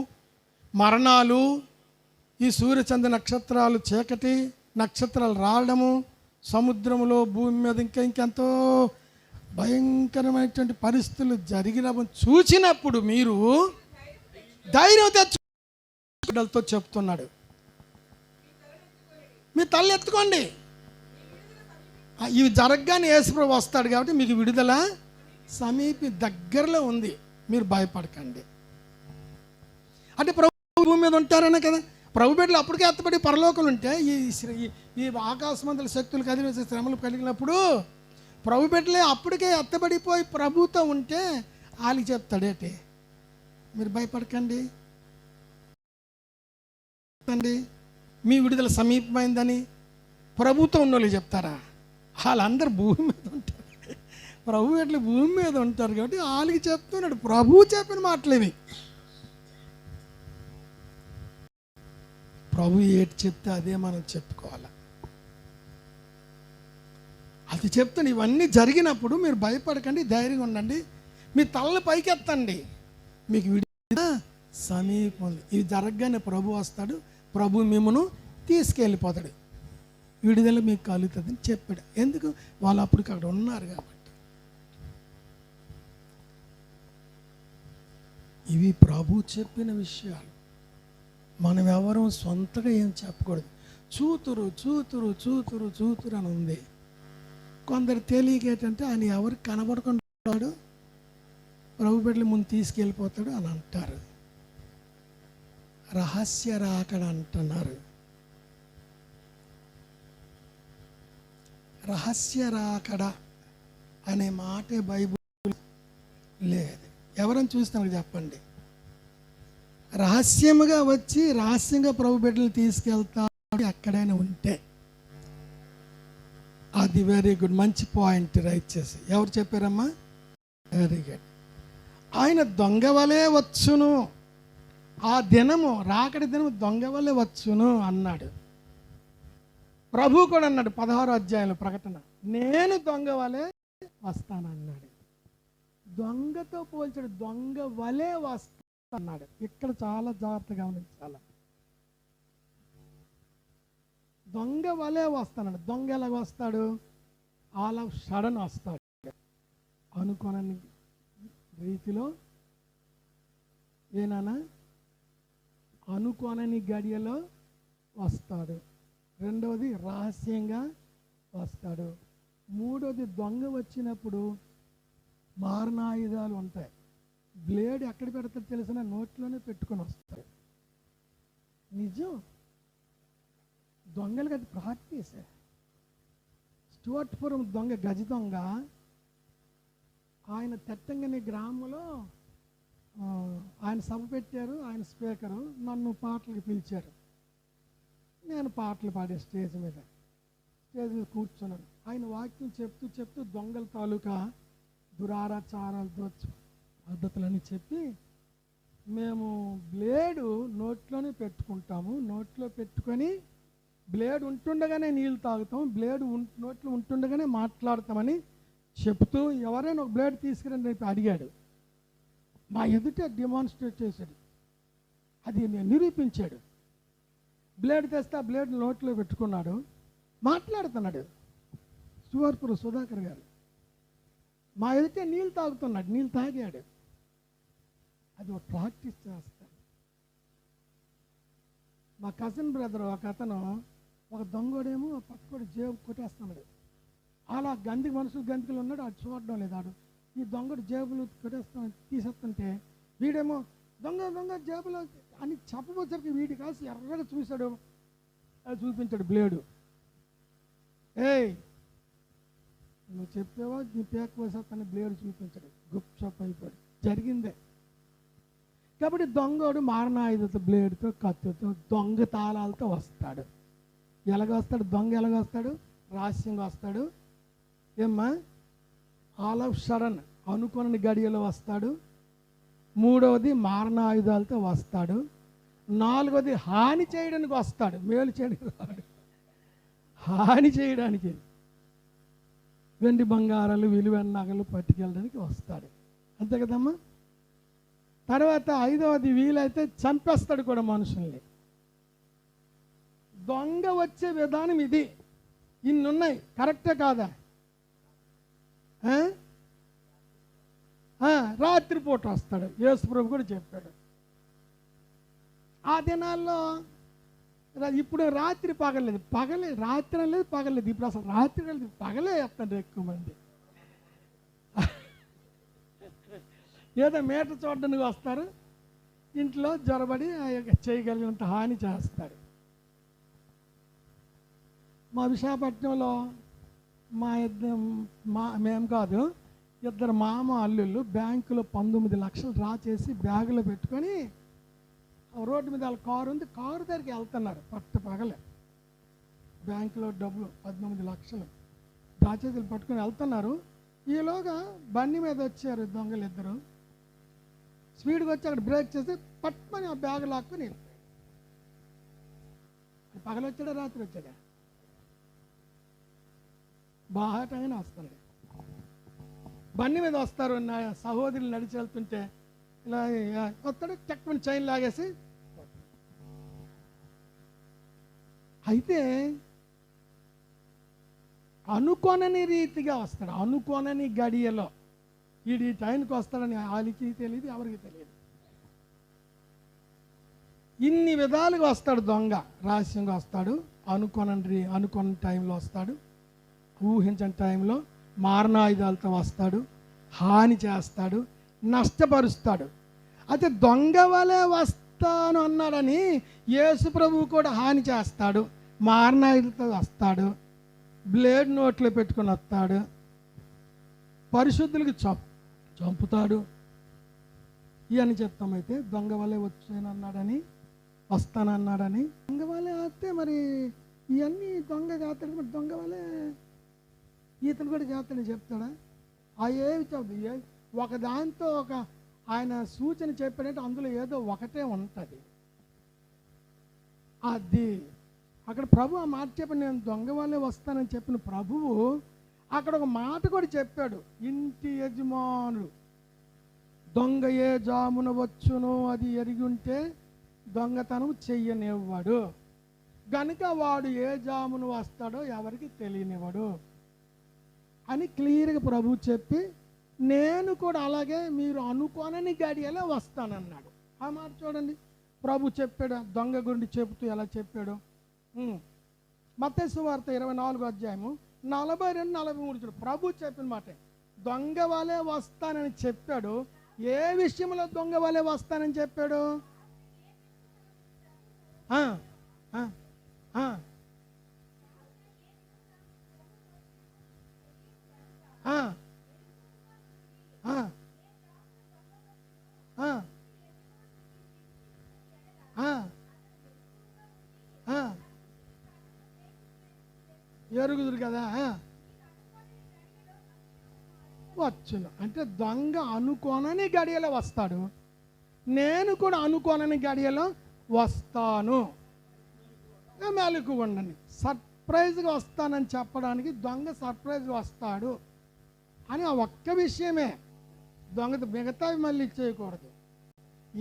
మరణాలు, ఈ సూర్యచంద్ర నక్షత్రాలు చీకటి, నక్షత్రాలు రావడము, సముద్రంలో భూమి మీద ఇంకెంతో భయంకరమైనటువంటి పరిస్థితులు జరిగినప్పుడు చూసినప్పుడు మీరు ధైర్యం తెచ్చుకోవడంతో చెప్తున్నాడు. మీ తల ఎత్తుకోండి, ఇవి జరగగానే యేసుప్రభు వస్తాడు కాబట్టి మీకు విడుదల దగ్గరలో ఉంది, మీరు భయపడకండి. అంటే ప్రభు భూమి మీద ఉంటారనే కదా. ప్రభు బిడ్డలు అప్పటికే ఎత్తబడి పరలోకలు ఉంటే ఈ ఆకాశమంతుల శక్తులు కదిలించే శ్రమలు కలిగినప్పుడు ప్రభు బిడ్డలే అప్పటికే ఎత్తబడిపోయి ప్రభుతో ఉంటే వాళ్ళకి చెప్తాడేటి, మీరు భయపడకండి, మీ విడుదల సమీపమైందని ప్రభుతో ఉన్న వాళ్ళు చెప్తారా? వాళ్ళందరూ భూమి మీద ఉంటారు, ప్రభు బిడ్డలు భూమి మీద ఉంటారు కాబట్టి వాళ్ళకి చెప్తున్నాడు. ప్రభువు చెప్పిన మాటలేవి. ప్రభు ఏటి చెప్తే అదే మనం చెప్పుకోవాలి. అది చెప్తాను. ఇవన్నీ జరిగినప్పుడు మీరు భయపడకండి, ధైర్యంగా ఉండండి, మీ తలని పైకెత్తండి, మీకు విడుదల సమీపం ఉంది. ఇవి జరగగానే ప్రభు వస్తాడు, ప్రభు మిమ్మను తీసుకెళ్ళిపోతాడు, విడుదల మీకు కలుగుతుందని చెప్పాడు. ఎందుకు? వాళ్ళు అప్పటికి అక్కడ ఉన్నారు కాబట్టి. ఇవి ప్రభు చెప్పిన విషయాలు, మనం ఎవరు సొంతగా ఏం చెప్పకూడదు. చూతురు అని ఉంది. కొందరు తెలియకేటంటే ఆయన ఎవరికి కనబడకుండా ప్రభు బిడ్డల ముందు తీసుకెళ్ళిపోతాడు అని అంటారు. రహస్య రాకడ అంటున్నారు. రహస్య రాకడ అనే మాటే బైబిల్ లేదు. ఎవరైనా చూస్తాను చెప్పండి. రహస్యముగా వచ్చి రహస్యంగా ప్రభు బిడ్డలు తీసుకెళ్తా ఎక్కడైనా ఉంటే అది వెరీ గుడ్, మంచి పాయింట్ రైట్ చేసి. ఎవరు చెప్పారమ్మా? Very good. ఆయన దొంగ వలే వచ్చును, ఆ దినము రాకడి దినము దొంగ వలే వచ్చును అన్నాడు. ప్రభు కూడా అన్నాడు 16వ అధ్యాయంలో ప్రకటన, నేను దొంగ వలే వస్తాను అన్నాడు. దొంగతో పోల్చాడు, దొంగ వలే వస్తా అన్నాడు. ఇక్కడ చాలా జాగ్రత్తగా గమనించాలి. దొంగ వలే వస్తానండి. దొంగ ఎలాగ వస్తాడు? ఆల్ ఆఫ్ సడన్ వస్తాడు, అనుకోనని రీతిలో. ఏనానా? అనుకోనని గడియలో వస్తాడు. రెండవది రహస్యంగా వస్తాడు. మూడవది దొంగ వచ్చినప్పుడు మారణాయుధాలు ఉంటాయి. బ్లేడ్ ఎక్కడ పెడతాడు తెలిసిన? నోట్లోనే పెట్టుకొని వస్తాడు. నిజం, దొంగలకి అది ప్రాక్టీసే. స్టూవర్ట్పురం దొంగ, గజ దొంగ, ఆయన తెట్టంగని గ్రామంలో ఆయన సభ పెట్టారు. ఆయన స్పీకరు నన్ను పాటలకు పిలిచారు. నేను పాటలు పాడే స్టేజ్ మీద కూర్చున్నాను. ఆయన వాక్యం చెప్తూ చెప్తూ దొంగల తాలూకా దురాచారాలు పద్ధతులని చెప్పి, మేము బ్లేడు నోట్లోనే పెట్టుకుంటాము, నోట్లో పెట్టుకొని బ్లేడ్ ఉంటుండగానే నీళ్ళు తాగుతాం, బ్లేడ్ నోట్లో ఉంటుండగానే మాట్లాడతామని చెప్తూ, ఎవరైనా ఒక బ్లేడ్ తీసుకురండి రేపు అడిగాడు. మా ఎదుట డెమాన్స్ట్రేట్ చేశాడు, అది నిరూపించాడు. బ్లేడ్ తెస్తే ఆ బ్లేడ్ నోట్లో పెట్టుకున్నాడు, మాట్లాడుతున్నాడు. సువర్పురు సుధాకర్ గారు మా ఎదుటే నీళ్ళు తాగుతున్నాడు, నీళ్ళు తాగాడు. అది ఒక ప్రాక్టీస్ చేస్తాడు. మా కజిన్ బ్రదర్ ఒక అతను, ఒక దొంగోడేమో పట్టుకొని జేబు కొట్టేస్తున్నాడు. అలా మనుషులు గంతికలు ఉన్నాడు, అది చూడడం లేదు. ఆడు ఈ దొంగడు జేబులు తీసేస్తుంటే వీడేమో దొంగ దొంగ జేబులో అని చెప్పబోసరికి వీడి కాసి ఎర్రగా చూశాడు. అది చూపించాడు బ్లేడు. ఏయ్ నువ్వు చెప్పేవా, నీ పేక కోసేస్తాను బ్లేడు చూపించాడు. గుప్చప్ అయిపోయాడు. జరిగిందే. కాబట్టి దొంగోడు మారణాయుధతో, బ్లేడ్తో, కత్తితో, దొంగ తాళాలతో వస్తాడు. ఎలాగొస్తాడు దొంగ? ఎలాగొస్తాడు? రహస్యంగా వస్తాడు. ఏమ్మా? ఆల్ ఆఫ్ సడన్, అనుకోని గడియలో వస్తాడు. మూడవది మారణాయుధాలతో వస్తాడు. నాలుగవది హాని చేయడానికి వస్తాడు, మేలు చేయడానికి రాడు. హాని చేయడానికి, వెండి బంగారాలు విలువైన నగలు పట్టుకెళ్ళడానికి వస్తాడు. అంతే కదమ్మా? తర్వాత ఐదవది వీలైతే చంపేస్తాడు కూడా మనుషుల్ని. దొంగ వచ్చే విధానం ఇది. ఇన్నున్నాయి, కరెక్టే కాదా? రాత్రిపూట వస్తాడు. యేసుప్రభు కూడా చెప్పాడు. ఆ దినాల్లో ఇప్పుడు రాత్రి పగలేదు, రాత్రి లేదు పగలేదు. ఇప్పుడు అసలు రాత్రి లేదు, పగలే వేస్తాడు ఎక్కువ మంది. ఏదో మేట చూడడానికి వస్తారు, ఇంట్లో జొరబడి చేయగలిగినంత హాని చేస్తారు. మా విశాఖపట్నంలో మేము కాదు, ఇద్దరు మామ అల్లుళ్ళు బ్యాంకులో 19 లక్షలు డ్రా చేసి బ్యాగులో పెట్టుకొని రోడ్డు మీద వాళ్ళ కారు ఉంది, కారు దగ్గరికి వెళ్తున్నారు. పగలే బ్యాంకులో డబ్బులు 19 లక్షలు డ్రా చేసి పట్టుకొని వెళ్తున్నారు. ఈలోగా బండి మీద వచ్చారు దొంగలు ఇద్దరు. స్పీడ్గా వచ్చి అక్కడ బ్రేక్ చేసి పట్టుకొని ఆ బ్యాగ్ లాక్కొని వెళ్ళిపోయాడు. పగలొచ్చాడా రాత్రి వచ్చాడా? బాహాటంగానే వస్తాడు. బండి మీద వస్తారు, నా సహోదరులు నడిచి వెళ్తుంటే ఇలా వస్తాడు, టక్కుని చైన్ లాగేసి. అయితే అనుకోనని రీతిగా వస్తాడు, అనుకోనని గడియలో. ఈ టైంకి వస్తాడని వాళ్ళకి తెలియదు, ఎవరికి తెలియదు. ఇన్ని విధాలుగా వస్తాడు దొంగ. రహస్యంగా వస్తాడు, అనుకోని టైంలో వస్తాడు, ఊహించని టైంలో మారణాయుధాలతో వస్తాడు, హాని చేస్తాడు, నష్టపరుస్తాడు. అయితే దొంగ వలె వస్తాను అన్నాడని యేసు ప్రభువు కూడా హాని చేస్తాడు, మారణాయుధాలతో వస్తాడు, బ్లేడ్ నోట్లో పెట్టుకొని వస్తాడు, పరిశుద్ధులకి చంపుతాడు, ఇవన్నీ చెప్తామైతే దొంగ వల్లే వచ్చానన్నాడని, వస్తానన్నాడని. దొంగ వల్లే వస్తే మరి ఇవన్నీ దొంగ చేస్తాడు, మరి దొంగ వల్లే ఈతను కూడా చేస్తాడని చెప్తాడా? ఏవి చెప్తా ఒక దాంతో ఒక ఆయన సూచన చెప్పాడంటే అందులో ఏదో ఒకటే ఉంటుంది. అది అక్కడ ప్రభు ఆ మాట చెప్పి నేను దొంగ వల్లే వస్తానని చెప్పిన ప్రభువు అక్కడ ఒక మాట కూడా చెప్పాడు. ఇంటి యజమానుడు దొంగ ఏ జామున వచ్చునో అది ఎరిగి ఉంటే దొంగతనం చెయ్యనివ్వడు గనుక వాడు ఏ జామున వస్తాడో ఎవరికి తెలియనివ్వడు అని క్లియర్గా ప్రభు చెప్పి, నేను కూడా అలాగే మీరు అనుకోనని గడియలో వస్తానన్నాడు. ఆ మాట చూడండి, ప్రభు చెప్పాడు దొంగ గురించి చెబుతూ ఎలా చెప్పాడు. మత్తయి సువార్త 24వ అధ్యాయము 42-43 చూడు. ప్రభు చెప్పిన మాట దొంగ వలె వస్తానని చెప్పాడు. ఏ విషయంలో దొంగ వలె వస్తానని చెప్పాడు? ఎరుగుదురు కదా వచ్చును అంటే దొంగ అనుకోనని గడియలో వస్తాడు, నేను కూడా అనుకోనని గడియలో వస్తాను. మెలకు ఉండండి. సర్ప్రైజ్గా వస్తానని చెప్పడానికి దొంగ సర్ప్రైజ్గా వస్తాడు అని ఆ ఒక్క విషయమే. దొంగ మిగతావి మళ్ళీ చేయకూడదు.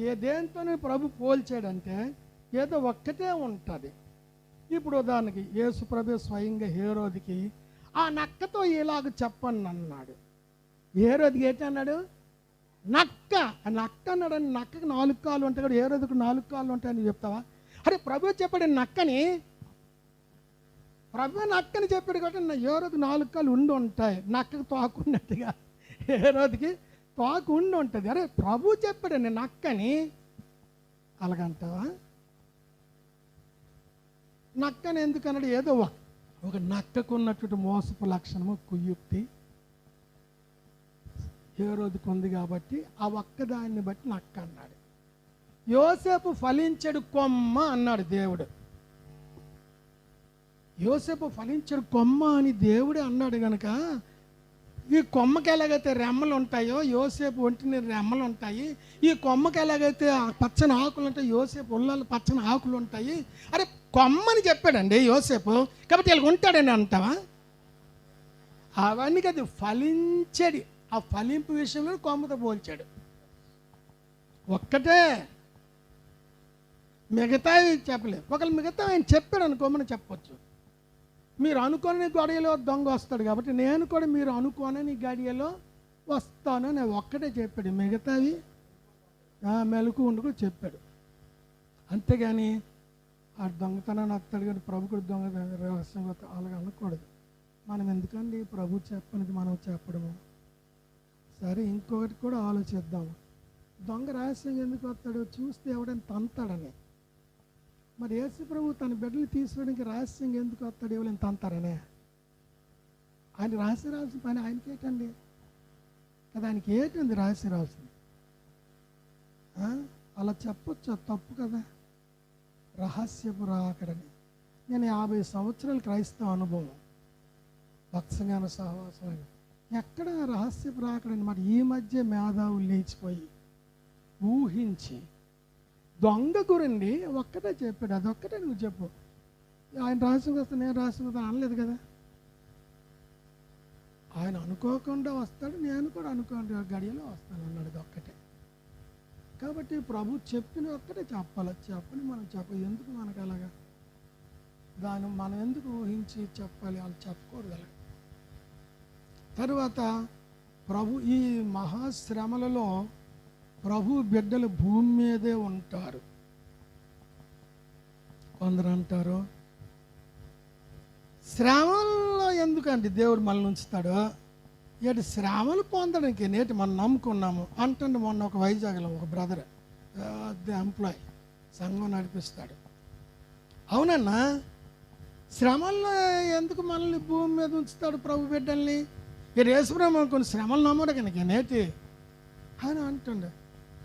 ఏ దేంతోనే ప్రభు పోల్చాడంటే ఏదో ఒక్కటే ఉంటుంది. ఇప్పుడు ఉదాహరణకి యేసు ప్రభు స్వయంగా హేరోదికి ఆ నక్కతో ఇలాగ చెప్పండి అన్నాడు. హేరోదికి ఏంటి అన్నాడు? నక్క. ఆ నక్క అన్నాడని, నక్కకి 4 కాళ్ళు ఉంటాయి కదా, హేరోదికి 4 కాళ్ళు ఉంటాయని చెప్తావా? అరే ప్రభు చెప్పాడు నక్కని, ప్రభు నక్కని చెప్పాడు కాబట్టి హేరోదికి 4 కాళ్ళు ఉండి ఉంటాయి, నక్కకి తోక ఉన్నట్టుగా హేరోదికి తోక ఉండి ఉంటుంది. అరే ప్రభు చెప్పాడు నక్కని అలాగంటావా? నక్కని ఎందుకన్నాడు? ఏదో ఒక నక్కకు ఉన్నటువంటి మోసపు లక్షణము, కుయుక్తి హేరోదుకు ఉంది కాబట్టి ఆ ఒక్కదాన్ని బట్టి నక్క అన్నాడు. యోసేపు ఫలించడు కొమ్మ అన్నాడు దేవుడు. యోసేపు ఫలించడు కొమ్మ అని దేవుడే అన్నాడు కనుక ఈ కొమ్మకి ఎలాగైతే రెమ్మలు ఉంటాయో యోసేపు ఒంటిని రెమ్మలు ఉంటాయి, ఈ కొమ్మకి ఎలాగైతే పచ్చని ఆకులు ఉంటాయి యోసేపు ఒళ్ళలో పచ్చని ఆకులు ఉంటాయి. అరే కొమ్మని చెప్పాడండి యోసేపు కాబట్టి వీళ్ళకి ఉంటాడని అంటావా? అవన్నీ కదా ఫలించడి. ఆ ఫలింపు విషయంలో కొమ్మతో పోల్చాడు. ఒక్కటే, మిగతావి చెప్పలేదు. ఒకళ్ళు మిగతా ఆయన చెప్పాడు అనుకోమని చెప్పొచ్చు. మీరు అనుకోని గడియలో దొంగ వస్తాడు కాబట్టి నేను కూడా మీరు అనుకోనని గడియలో వస్తాను అని ఒక్కటే చెప్పాడు. మిగతావి మెలకు ఉండుకు చెప్పాడు. అంతేగాని ఆ దొంగతనాన్ని వస్తాడు కానీ ప్రభు కూడా దొంగ రహస్యంగా అలాగే అనకూడదు. మనం ఎందుకండి ప్రభు చెప్పనిది మనం చెప్పడము? సరే ఇంకొకటి కూడా ఆలోచిద్దాము. దొంగ రహస్యంగా ఎందుకు వస్తాడు? చూస్తే ఎవడైనా తంతాడని. మరి యేసు ప్రభు తన బిడ్డలు తీసుకోవడానికి రహస్యంగా ఎందుకు వస్తాడు? ఎవరైనా తంతారనే? ఆయన రహస్య రావాల్సిన పని ఆయనకి ఏంటండి కదా, ఆయనకి ఏంటండి రహస్య రావాల్సింది? అలా చెప్పొచ్చు, తప్పు కదా. రహస్యపు రాకడని. నేను 50 సంవత్సరాలు క్రైస్తవ అనుభవం, వత్సంగాన సహవాసం, ఎక్కడ రహస్యపు రాకడని. మరి ఈ మధ్య మేధావులు లేచిపోయి ఊహించి దొంగ గురండి ఒక్కటే చెప్పాడు. అదొక్కటే నువ్వు చెప్పు. ఆయన రహస్యంగా వస్తా, నేను రహస్యంగా వస్తాను అనలేదు కదా. ఆయన అనుకోకుండా వస్తాడు, నేను కూడా అనుకోకుండా గడియలో వస్తాను అన్నాడు. అది ఒక్కటే. కాబట్టి ప్రభు చెప్పిన ఒక్కటే చెప్పాలి. చెప్పని మనం ఎందుకు మనకు అలాగా దాన్ని మనం ఎందుకు ఊహించి చెప్పాలి? వాళ్ళు చెప్పకూడదు అలాగ. తరువాత ప్రభు ఈ మహాశ్రమలలో ప్రభు బిడ్డలు భూమి మీదే ఉంటారు. కొందరు అంటారు శ్రమల్లో ఎందుకండి దేవుడు మనల్ని ఉంచుతాడు? ఏటి శ్రమలు పొందడానికి నేటి మనం నమ్ముకున్నాము అంటుండే. మొన్న ఒక వైజాగ్లో ఒక బ్రదర్ ఎంప్లాయ్ సంఘం నడిపిస్తాడు. అవునన్నా, శ్రమల్లో ఎందుకు మనల్ని భూమి మీద ఉంచుతాడు ప్రభు బిడ్డల్ని? యేసుప్రభు కొన్ని శ్రమలు నమ్మడు కనుక నేటి ఆయన అంటుండే.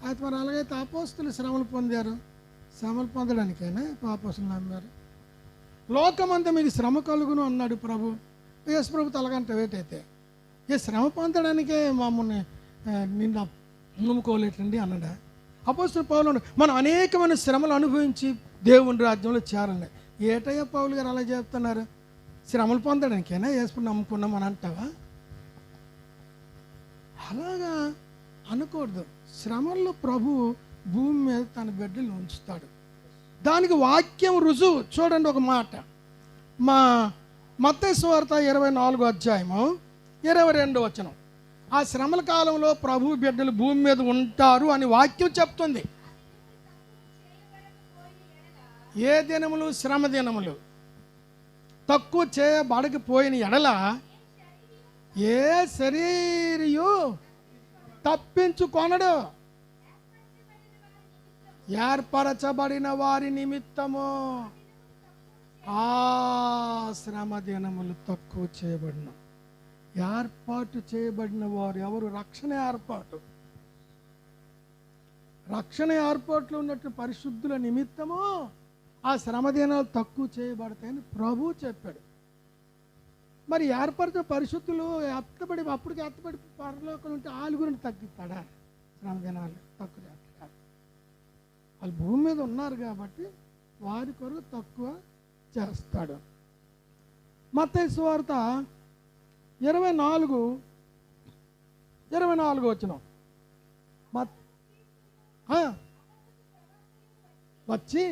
అయితే మరి అలాగైతే అపోస్తులు శ్రమలు పొందారు, శ్రమలు పొందడానికైనా అపోస్తులు నమ్మారు. లోకమంతా మీకు శ్రమ కలుగును అన్నాడు ప్రభు. యేసు ప్రభు తలగంట వేటైతే ఈ శ్రమ పొందడానికే మమ్మల్ని నిన్న నమ్ముకోలేటండి అన్నాడా? అపోస్తులు పౌలు మనం అనేకమైన శ్రమలు అనుభవించి దేవుని రాజ్యంలో చేరాలి. ఏటయ్య పౌలు గారు అలా చెప్తున్నారు? శ్రమలు పొందడానికైనా యేసు నమ్ముకున్నాం అని అంటావా? అలాగా అనకూడదు. శ్రమల్లో ప్రభు భూమి మీద తన బిడ్డలు ఉంచుతాడు. దానికి వాక్యం రుజువు. చూడండి ఒక మాట, మత్తయి సువార్త 24వ అధ్యాయము 22వ వచనం. ఆ శ్రమల కాలంలో ప్రభు బిడ్డలు భూమి మీద ఉంటారు అని వాక్యం చెప్తుంది. ఏ దినములు శ్రమ దినములు తక్కువ చేయబడకపోయిన ఎడల ఏ శరీరియు తప్పించుకొనడు. ఏర్పరచబడిన వారి నిమిత్తము ఆ శ్రమ దినములు తక్కువ చేయబడిన, ఏర్పాటు చేయబడిన వారు ఎవరు? రక్షణ ఏర్పాటు. రక్షణ ఏర్పాట్లు ఉన్నట్టు పరిశుద్ధుల నిమిత్తము ఆ శ్రమ దినాలు తక్కువ చేయబడతాయని ప్రభు చెప్పాడు. మరి ఏర్పరిచిన పరిశుద్ధులు ఎత్తబడి అప్పటికి ఎత్తబడి పరలోకం ఉంటే వాళ్ళ గురించి తగ్గిస్తాడా? శ్రమ దినాలు తక్కువ చేస్తాడా? వాళ్ళు భూమి మీద ఉన్నారు కాబట్టి వారి కొరకు తక్కువ చేస్తాడు. మత్తయి సువార్త 24 వచనం. వచ్చి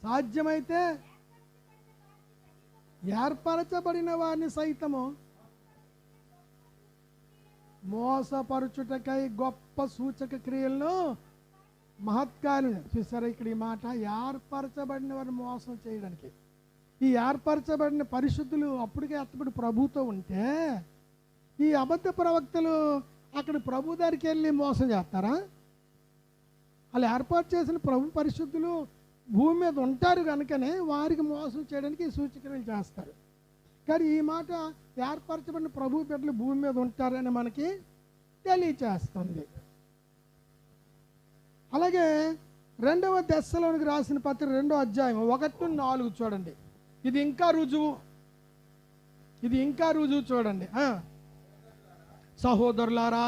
సాధ్యమైతే ఏర్పరచబడిన వారిని సైతము మోసపరుచుటకై గొప్ప సూచక క్రియలను మహత్కార్యం. చూసారా ఇక్కడ ఈ మాట? ఏర్పరచబడిన వారిని మోసం చేయడానికి. ఈ ఏర్పరచబడిన పరిశుద్ధులు అప్పటికే ఎత్తబడి ప్రభుతో ఉంటే ఈ అబద్ధ ప్రవక్తలు అక్కడ ప్రభు దగ్గరికి వెళ్ళి మోసం చేస్తారా? వాళ్ళు ఏర్పాటు చేసిన ప్రభు పరిశుద్ధులు భూమి మీద ఉంటారు కనుకనే వారికి మోసం చేయడానికి సూచక్రియలు చేస్తారు. కానీ ఈ మాట ఏర్పరచబడిన ప్రభు బిడ్డలు భూమి మీద ఉంటారని మనకి తెలియచేస్తుంది. అలాగే 2వ దెస్సలోనికి రాసిన పత్రిక 2వ అధ్యాయం 1-4 చూడండి. ఇది ఇంకా రుజువు చూడండి. సహోదరులారా,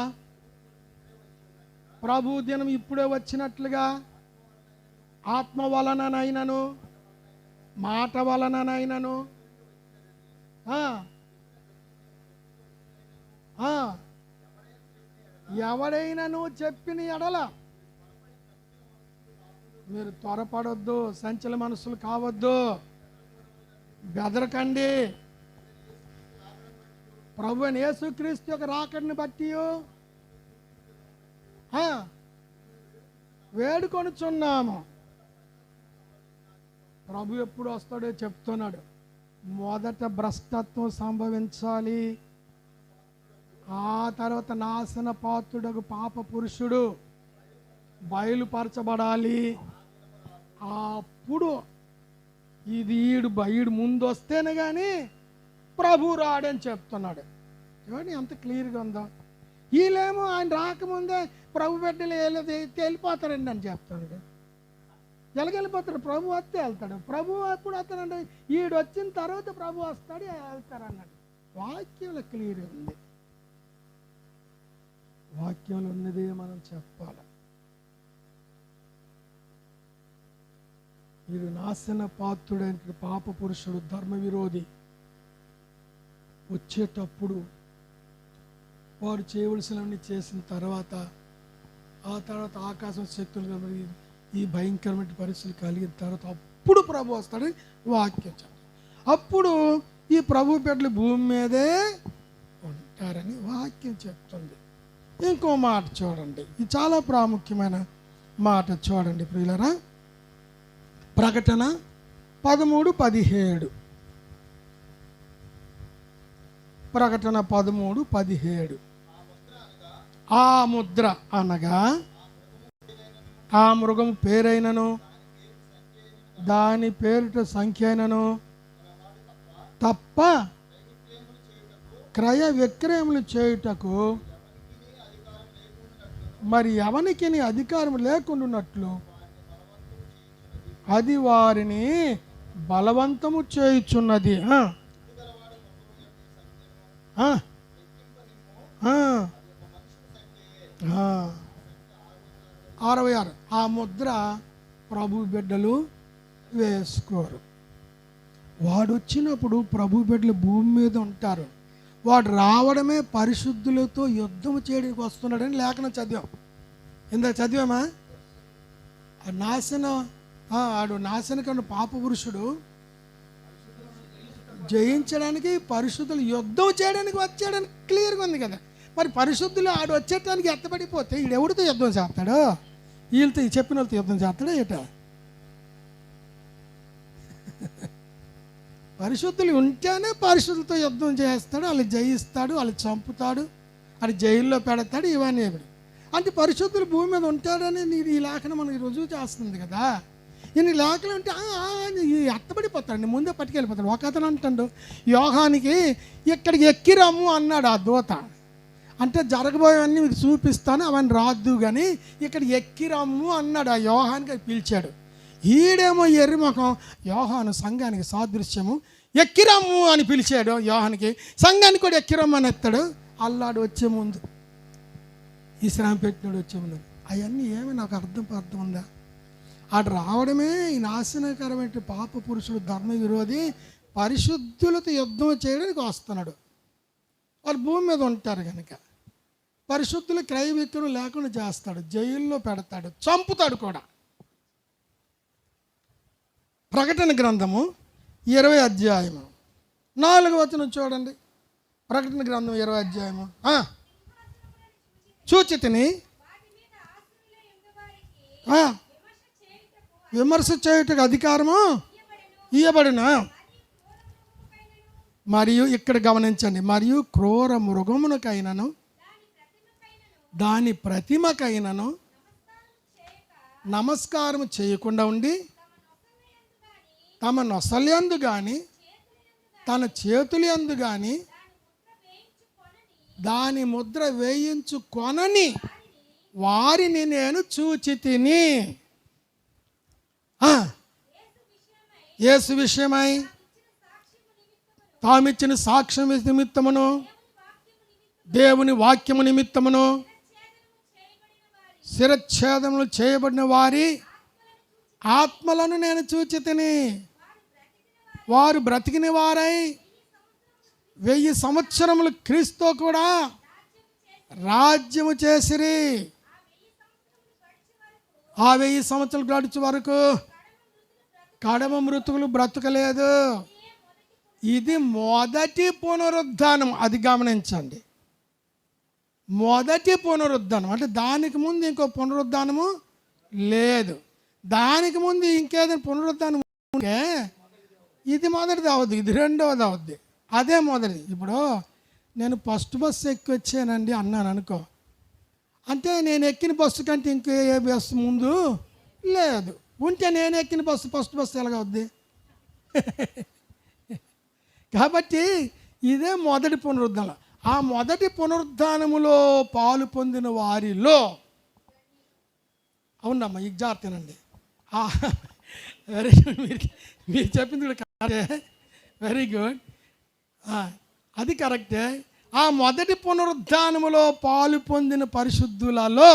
ప్రభు దినం ఇప్పుడే వచ్చినట్లుగా ఆత్మ వలననైనను మాట వలననైనను ఎవడైనను చెప్పిన ఎడల మీరు త్వరపడొద్దు, సంచల మనసులు కావద్దు, బెదరకండి. ప్రభువైన యేసుక్రీస్తు యొక్క రాకడిని బట్టి వేడుకొనుచున్నాము. ప్రభు ఎప్పుడు వస్తాడో చెప్తున్నాడు. మొదట భ్రష్టత్వం సంభవించాలి, ఆ తర్వాత నాశన పాత్రుడకు పాప పురుషుడు బయలుపరచబడాలి. అప్పుడు ఈడు ముందు వస్తేనే కానీ ప్రభు రాడని చెప్తున్నాడు. చూడండి ఎంత క్లియర్గా ఉందో. వీళ్ళేమో ఆయన రాకముందే ప్రభు బిడ్డలు వెళ్ళిపోతారండి అని చెప్తాడు. ఎలాగెళ్ళిపోతాడు? ప్రభు వస్తే వెళ్తాడు. ప్రభు ఎప్పుడు వస్తాడంటే ఈడు వచ్చిన తర్వాత ప్రభు వస్తాడు, వెళ్తారు అన్నాడు. వాక్యంలో క్లియర్గా ఉంది. వాక్యంలో ఉన్నదే మనం చెప్పాలి. వీడు నాశన పాత్రుడైన పాప పురుషుడు, ధర్మ విరోధి వచ్చేటప్పుడు వారు చేయవలసినవన్నీ చేసిన తర్వాత ఆ తర్వాత ఆకాశం శక్తులు ఈ భయంకరమైన పరిస్థితులు కలిగిన తర్వాత అప్పుడు ప్రభు వస్తాడని వాక్యం చెప్తాడు. అప్పుడు ఈ ప్రభు బిడ్డలు భూమి మీదే ఉంటారని వాక్యం చెప్తుంది. ఇంకో మాట చూడండి, ఇది చాలా ప్రాముఖ్యమైన మాట చూడండి ప్రియులారా. ప్రకటన 13:17. ప్రకటన 13:17. ఆ ముద్ర అనగా ఆ మృగం పేరైనను దాని పేరుట సంఖ్య అయినను తప్ప క్రయ విక్రయములు చేయుటకు మరి ఎవనికి అధికారం లేకుండాన్నట్లు అది వారిని బలవంతము చేయుచున్నది. 66 ఆ ముద్ర ప్రభు బిడ్డలు వేసుకోరు. వాడు వచ్చినప్పుడు ప్రభు బిడ్డలు భూమి మీద ఉంటారు. వాడు రావడమే పరిశుద్ధులతో యుద్ధం చేయడానికి వస్తున్నాడని లేఖనం చదివాం. ఇందాక చదివామా? ఆడు నాశనకన్న పాప పురుషుడు జయించడానికి పరిశుద్ధులు యుద్ధం చేయడానికి వచ్చాడని క్లియర్గా ఉంది కదా. మరి పరిశుద్ధులు ఆడు వచ్చేటానికి ఎత్తబడిపోతే ఈడెవడితో యుద్ధం చేస్తాడు? వీళ్ళతో చెప్పిన వాళ్ళతో యుద్ధం చేస్తాడా ఏట? పరిశుద్ధులు ఉంటేనే పరిశుద్ధులతో యుద్ధం చేస్తాడు, వాళ్ళు జయిస్తాడు, వాళ్ళు చంపుతాడు, అది జైల్లో పెడతాడు. ఇవన్నీ అంటే పరిశుద్ధులు భూమి మీద ఉంటాడని ఈ లేఖనం మనకి రుజువు చేస్తుంది కదా. ఇన్ని లేఖలు ఉంటే ఎత్తబడిపోతాడు, ముందే పట్టుకెళ్ళిపోతాడు. ఒక అతను అంటాడు యోహానికి ఇక్కడికి ఎక్కిరాము అన్నాడు ఆ దూత. అంటే జరగబోయేవన్నీ మీకు చూపిస్తాను, అవన్నీ రాద్దు కానీ ఇక్కడ ఎక్కిరాము అన్నాడు ఆ యోహానికి. పిలిచాడు. ఈడేమో ఎర్రిముఖం యోహాను సంఘానికి సాదృశ్యము, ఎక్కిరాము అని పిలిచాడు యోహానికి. సంఘానికి కూడా ఎక్కిరాము అని ఎత్తాడు. అల్లాడు వచ్చే ముందు, ఈ శ్రమ పెట్టినాడు వచ్చే ముందు. అవన్నీ ఏమి నాకు అర్థం ఉందా? ఆడు రావడమే ఈ నాశనకరమైన పాప పురుషుడు, ధర్మ విరోధి, పరిశుద్ధులతో యుద్ధం చేయడానికి వస్తున్నాడు. వాళ్ళు భూమి మీద ఉంటారు కనుక పరిశుద్ధులు క్రయ విక్రయం లేకుండా చేస్తాడు, జైల్లో పెడతాడు, చంపుతాడు కూడా. ప్రకటన గ్రంథము 20 అధ్యాయము 4వ వచనం చూడండి. ప్రకటన గ్రంథం 20 అధ్యాయము. చూచితిని విమర్శ చేయుటకు అధికారము ఇయ్యబడును. మరియు ఇక్కడ గమనించండి, మరియు క్రూర మృగమునకైనను దాని ప్రతిమకైనను నమస్కారం చేయకుండా ఉండి తమ నొసలందు కానీ తన చేతులందు కానీ దాని ముద్ర వేయించుకొనని వారిని నేను చూచితిని. యేసు విషయమై తామిచ్చిన సాక్ష్యం నిమిత్తమును దేవుని వాక్యము నిమిత్తమును శిరచ్ఛేదములు చేయబడిన వారి ఆత్మలను నేను చూచితిని. వారు బ్రతికిన వారై 1000 సంవత్సరములు క్రీస్తు కూడా రాజ్యము చేసిరి. ఆ 1000 సంవత్సరాలు గడిచే వరకు కడమ మృతుకులు బ్రతకలేదు. ఇది మొదటి పునరుద్ధానం, అది గమనించండి. మొదటి పునరుద్ధానం అంటే దానికి ముందు ఇంకో పునరుద్ధానము లేదు. దానికి ముందు ఇంకేదైనా పునరుద్ధానం ఉంటే ఇది మొదటిది అవద్దు, ఇది రెండవది అవద్ది, అదే మొదటిది. ఇప్పుడు నేను ఫస్ట్ బస్సు ఎక్కి వచ్చానండి అన్నాను అనుకో, అంటే నేను ఎక్కిన బస్సు కంటే ఇంకే బస్సు ముందు లేదు. ఉంటే నేను ఎక్కిన బస్సు ఫస్ట్ బస్సు ఎలాగవుద్ది? కాబట్టి ఇదే మొదటి పునరుద్ధానం. ఆ మొదటి పునరుద్ధానములో పాలు పొందిన వారిలో, అవునమ్మా ఈ జాగ్రత్తనండి, వెరీ గుడ్, మీరు చెప్పింది కూడా కరెక్టే, వెరీ గుడ్, అది కరెక్టే. ఆ మొదటి పునరుద్ధానములో పాలు పొందిన పరిశుద్ధులలో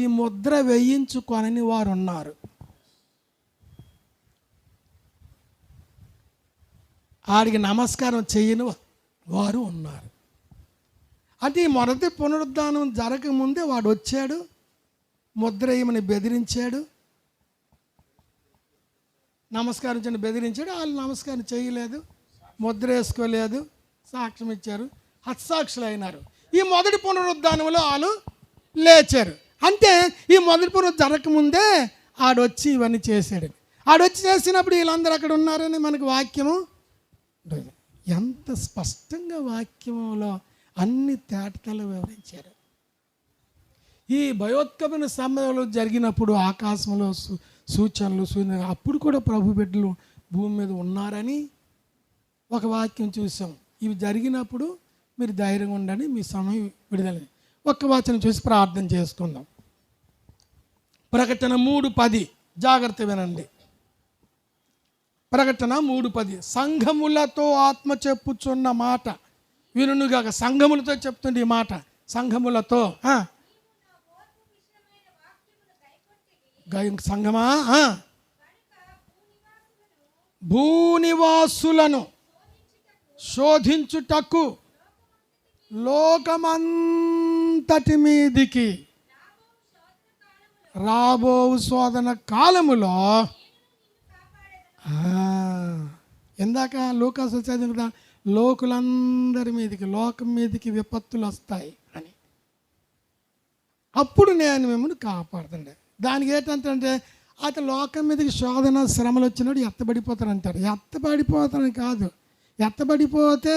ఈ ముద్ర వేయించుకొనని వారు ఉన్నారు. ఆడికి నమస్కారం చేయని వారు ఉన్నారు. అంటే ఈ మొదటి పునరుద్ధానం జరగకముందే వాడు వచ్చాడు, ముద్ర వేయమని బెదిరించాడు, నమస్కరించని బెదిరించాడు. వాళ్ళు నమస్కారం చేయలేదు, ముద్ర వేసుకోలేదు, సాక్ష్యం ఇచ్చారు, హత్సాక్షులు అయినారు. ఈ మొదటి పునరుద్ధానంలో వాళ్ళు లేచారు. అంటే ఈ మొదటి పునరుద్ధరణ జరగకముందే ఆడొచ్చి ఇవన్నీ చేశాడు. ఆడొచ్చి చేసినప్పుడు వీళ్ళందరూ అక్కడ ఉన్నారని మనకు వాక్యము ఎంత స్పష్టంగా వాక్యంలో అన్ని తేటతలు వివరించారు. ఈ భయోత్కమైన సమయంలో జరిగినప్పుడు ఆకాశంలో సూచనలు అప్పుడు కూడా ప్రభు బిడ్డలు భూమి మీద ఉన్నారని ఒక వాక్యం చూసాం. ఇవి జరిగినప్పుడు మీరు ధైర్యంగా ఉండండి, మీ సమయం విడుదల. ఒక్క వచనం చూసి ప్రార్థన చేసుకుందాం. ప్రకటన 3:10 జాగ్రత్త వినండి. ప్రకటన 3:10 సంఘములతో ఆత్మ చెప్పుచున్న మాట వినుగాక. సంఘములతో చెప్తుంది ఈ మాట. సంఘములతో సంఘమా భూనివాసులను శోధించుటకు లోకమంతటి మీదికి రాబో శోధన కాలములో ఇందాక లూకాసు చదివిన కదా, లోకులందరి మీదకి లోకం మీదకి విపత్తులు వస్తాయి అని. అప్పుడు నేను మిమ్మల్ని కాపాడుతుండే. దానికి ఏంటంటే అతను లోకం మీదకి శోధన శ్రమలు వచ్చినప్పుడు ఎత్తబడిపోతారంటారు. ఎత్తబడిపోతారని కాదు, ఎత్తబడిపోతే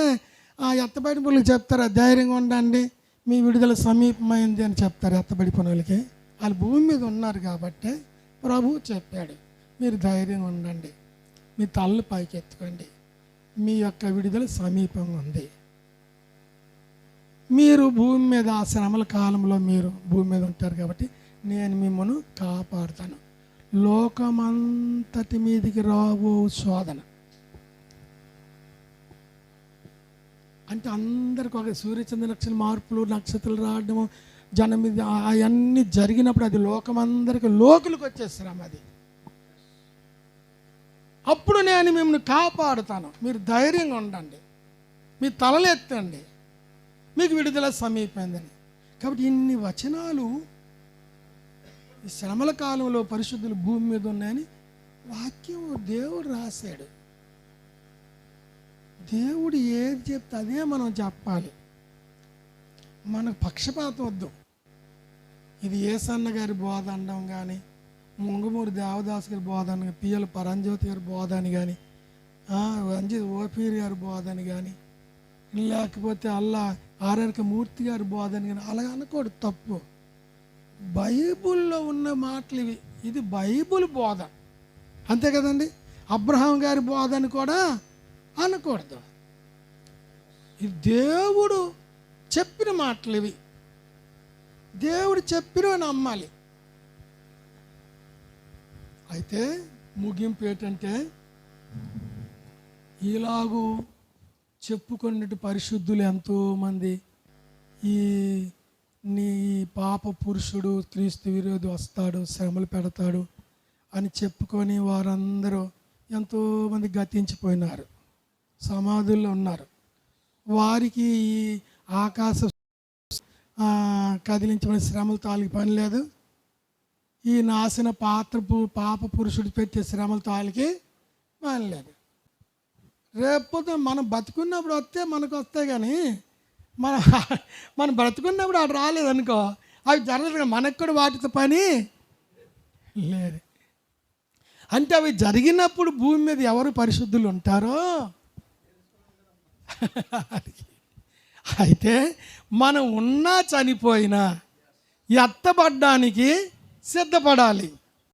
ఆ ఎత్తబడిపోయి చెప్తారు ధైర్యంగా ఉండండి, మీ విడుదల సమీపమైంది అని చెప్తారు. ఎత్తబడిపోయిన వాళ్ళకి వాళ్ళు భూమి మీద ఉన్నారు కాబట్టి ప్రభువు చెప్పాడు, మీరు ధైర్యంగా ఉండండి, మీ తలలు పైకి ఎత్తుకోండి, మీ యొక్క విడుదల సమీపంగా ఉంది. మీరు భూమి మీద ఆ శ్రమల కాలంలో మీరు భూమి మీద ఉంటారు కాబట్టి నేను మిమ్మల్ని కాపాడుతాను. లోకమంతటి మీదికి రాబో శోధన అంటే అందరికి ఒక సూర్యచంద్ర నక్షత్ర మార్పులు, నక్షత్రాలు రావడము, జనం మీద అవన్నీ జరిగినప్పుడు అది లోకమందరికి లోకులకు వచ్చేస్తాం. అది అప్పుడు నేను మిమ్మల్ని కాపాడుతాను, మీరు ధైర్యంగా ఉండండి, మీ తలలు ఎత్తండి, మీకు విడుదల సమీపమైందని. కాబట్టి ఇన్ని వచనాలు ఈ శ్రమల కాలంలో పరిశుద్ధులు భూమి మీద ఉన్నాయని వాక్యం దేవుడు రాశాడు. దేవుడు ఏది చెప్తే అదే మనం చెప్పాలి. మనకు పక్షపాతం వద్దు. ఇది ఏసన్న గారి బోధ అనడం కానీ, ముంగమూరి దేవదాస్ గారి బోధ అని, పిఎల్ పరంజ్యోతి గారి బోధ అని కానీ, రంజిత్ ఓపీర్ గారి బోధ అని కానీ, లేకపోతే ఆర్ఆర్క మూర్తి గారి బోధ అని కానీ అలా అనకూడదు, తప్పు. బైబుల్లో ఉన్న మాటలు ఇవి. ఇది బైబుల్ బోధ, అంతే కదండి. అబ్రహాం గారి బోధ అని కూడా అనకూడదు. ఇది దేవుడు చెప్పిన మాటలు ఇవి. దేవుడు చెప్పిన నమ్మాలి. అయితే ముగింపు ఏంటంటే, ఇలాగూ చెప్పుకున్నట్టు పరిశుద్ధులు ఎంతోమంది ఈ నీ పాప పురుషుడు క్రీస్తు విరోధి వస్తాడు, శ్రమలు పెడతాడు అని చెప్పుకొని వారందరూ ఎంతోమంది గతించిపోయినారు, సమాధుల్లో ఉన్నారు. వారికి ఈ ఆకాశ కదిలించబడిన శ్రమలు తాలికి పని లేదు. ఈ నాశన పాప పురుషుడు పెట్టే శ్రమలు తాలికి పని లేదు. రేపు మనం బతుకున్నప్పుడు వస్తే మనకు వస్తాయి, కానీ మనం బ్రతుకున్నప్పుడు అటు రాలేదనుకో, అవి జరగదు. మనకు కూడా వాటితో పని లేదు. అంటే అవి జరిగినప్పుడు భూమి మీద ఎవరు పరిశుద్ధులు ఉంటారో. అయితే మనం ఉన్నా చనిపోయినా ఎత్తబడ్డానికి సిద్ధపడాలి.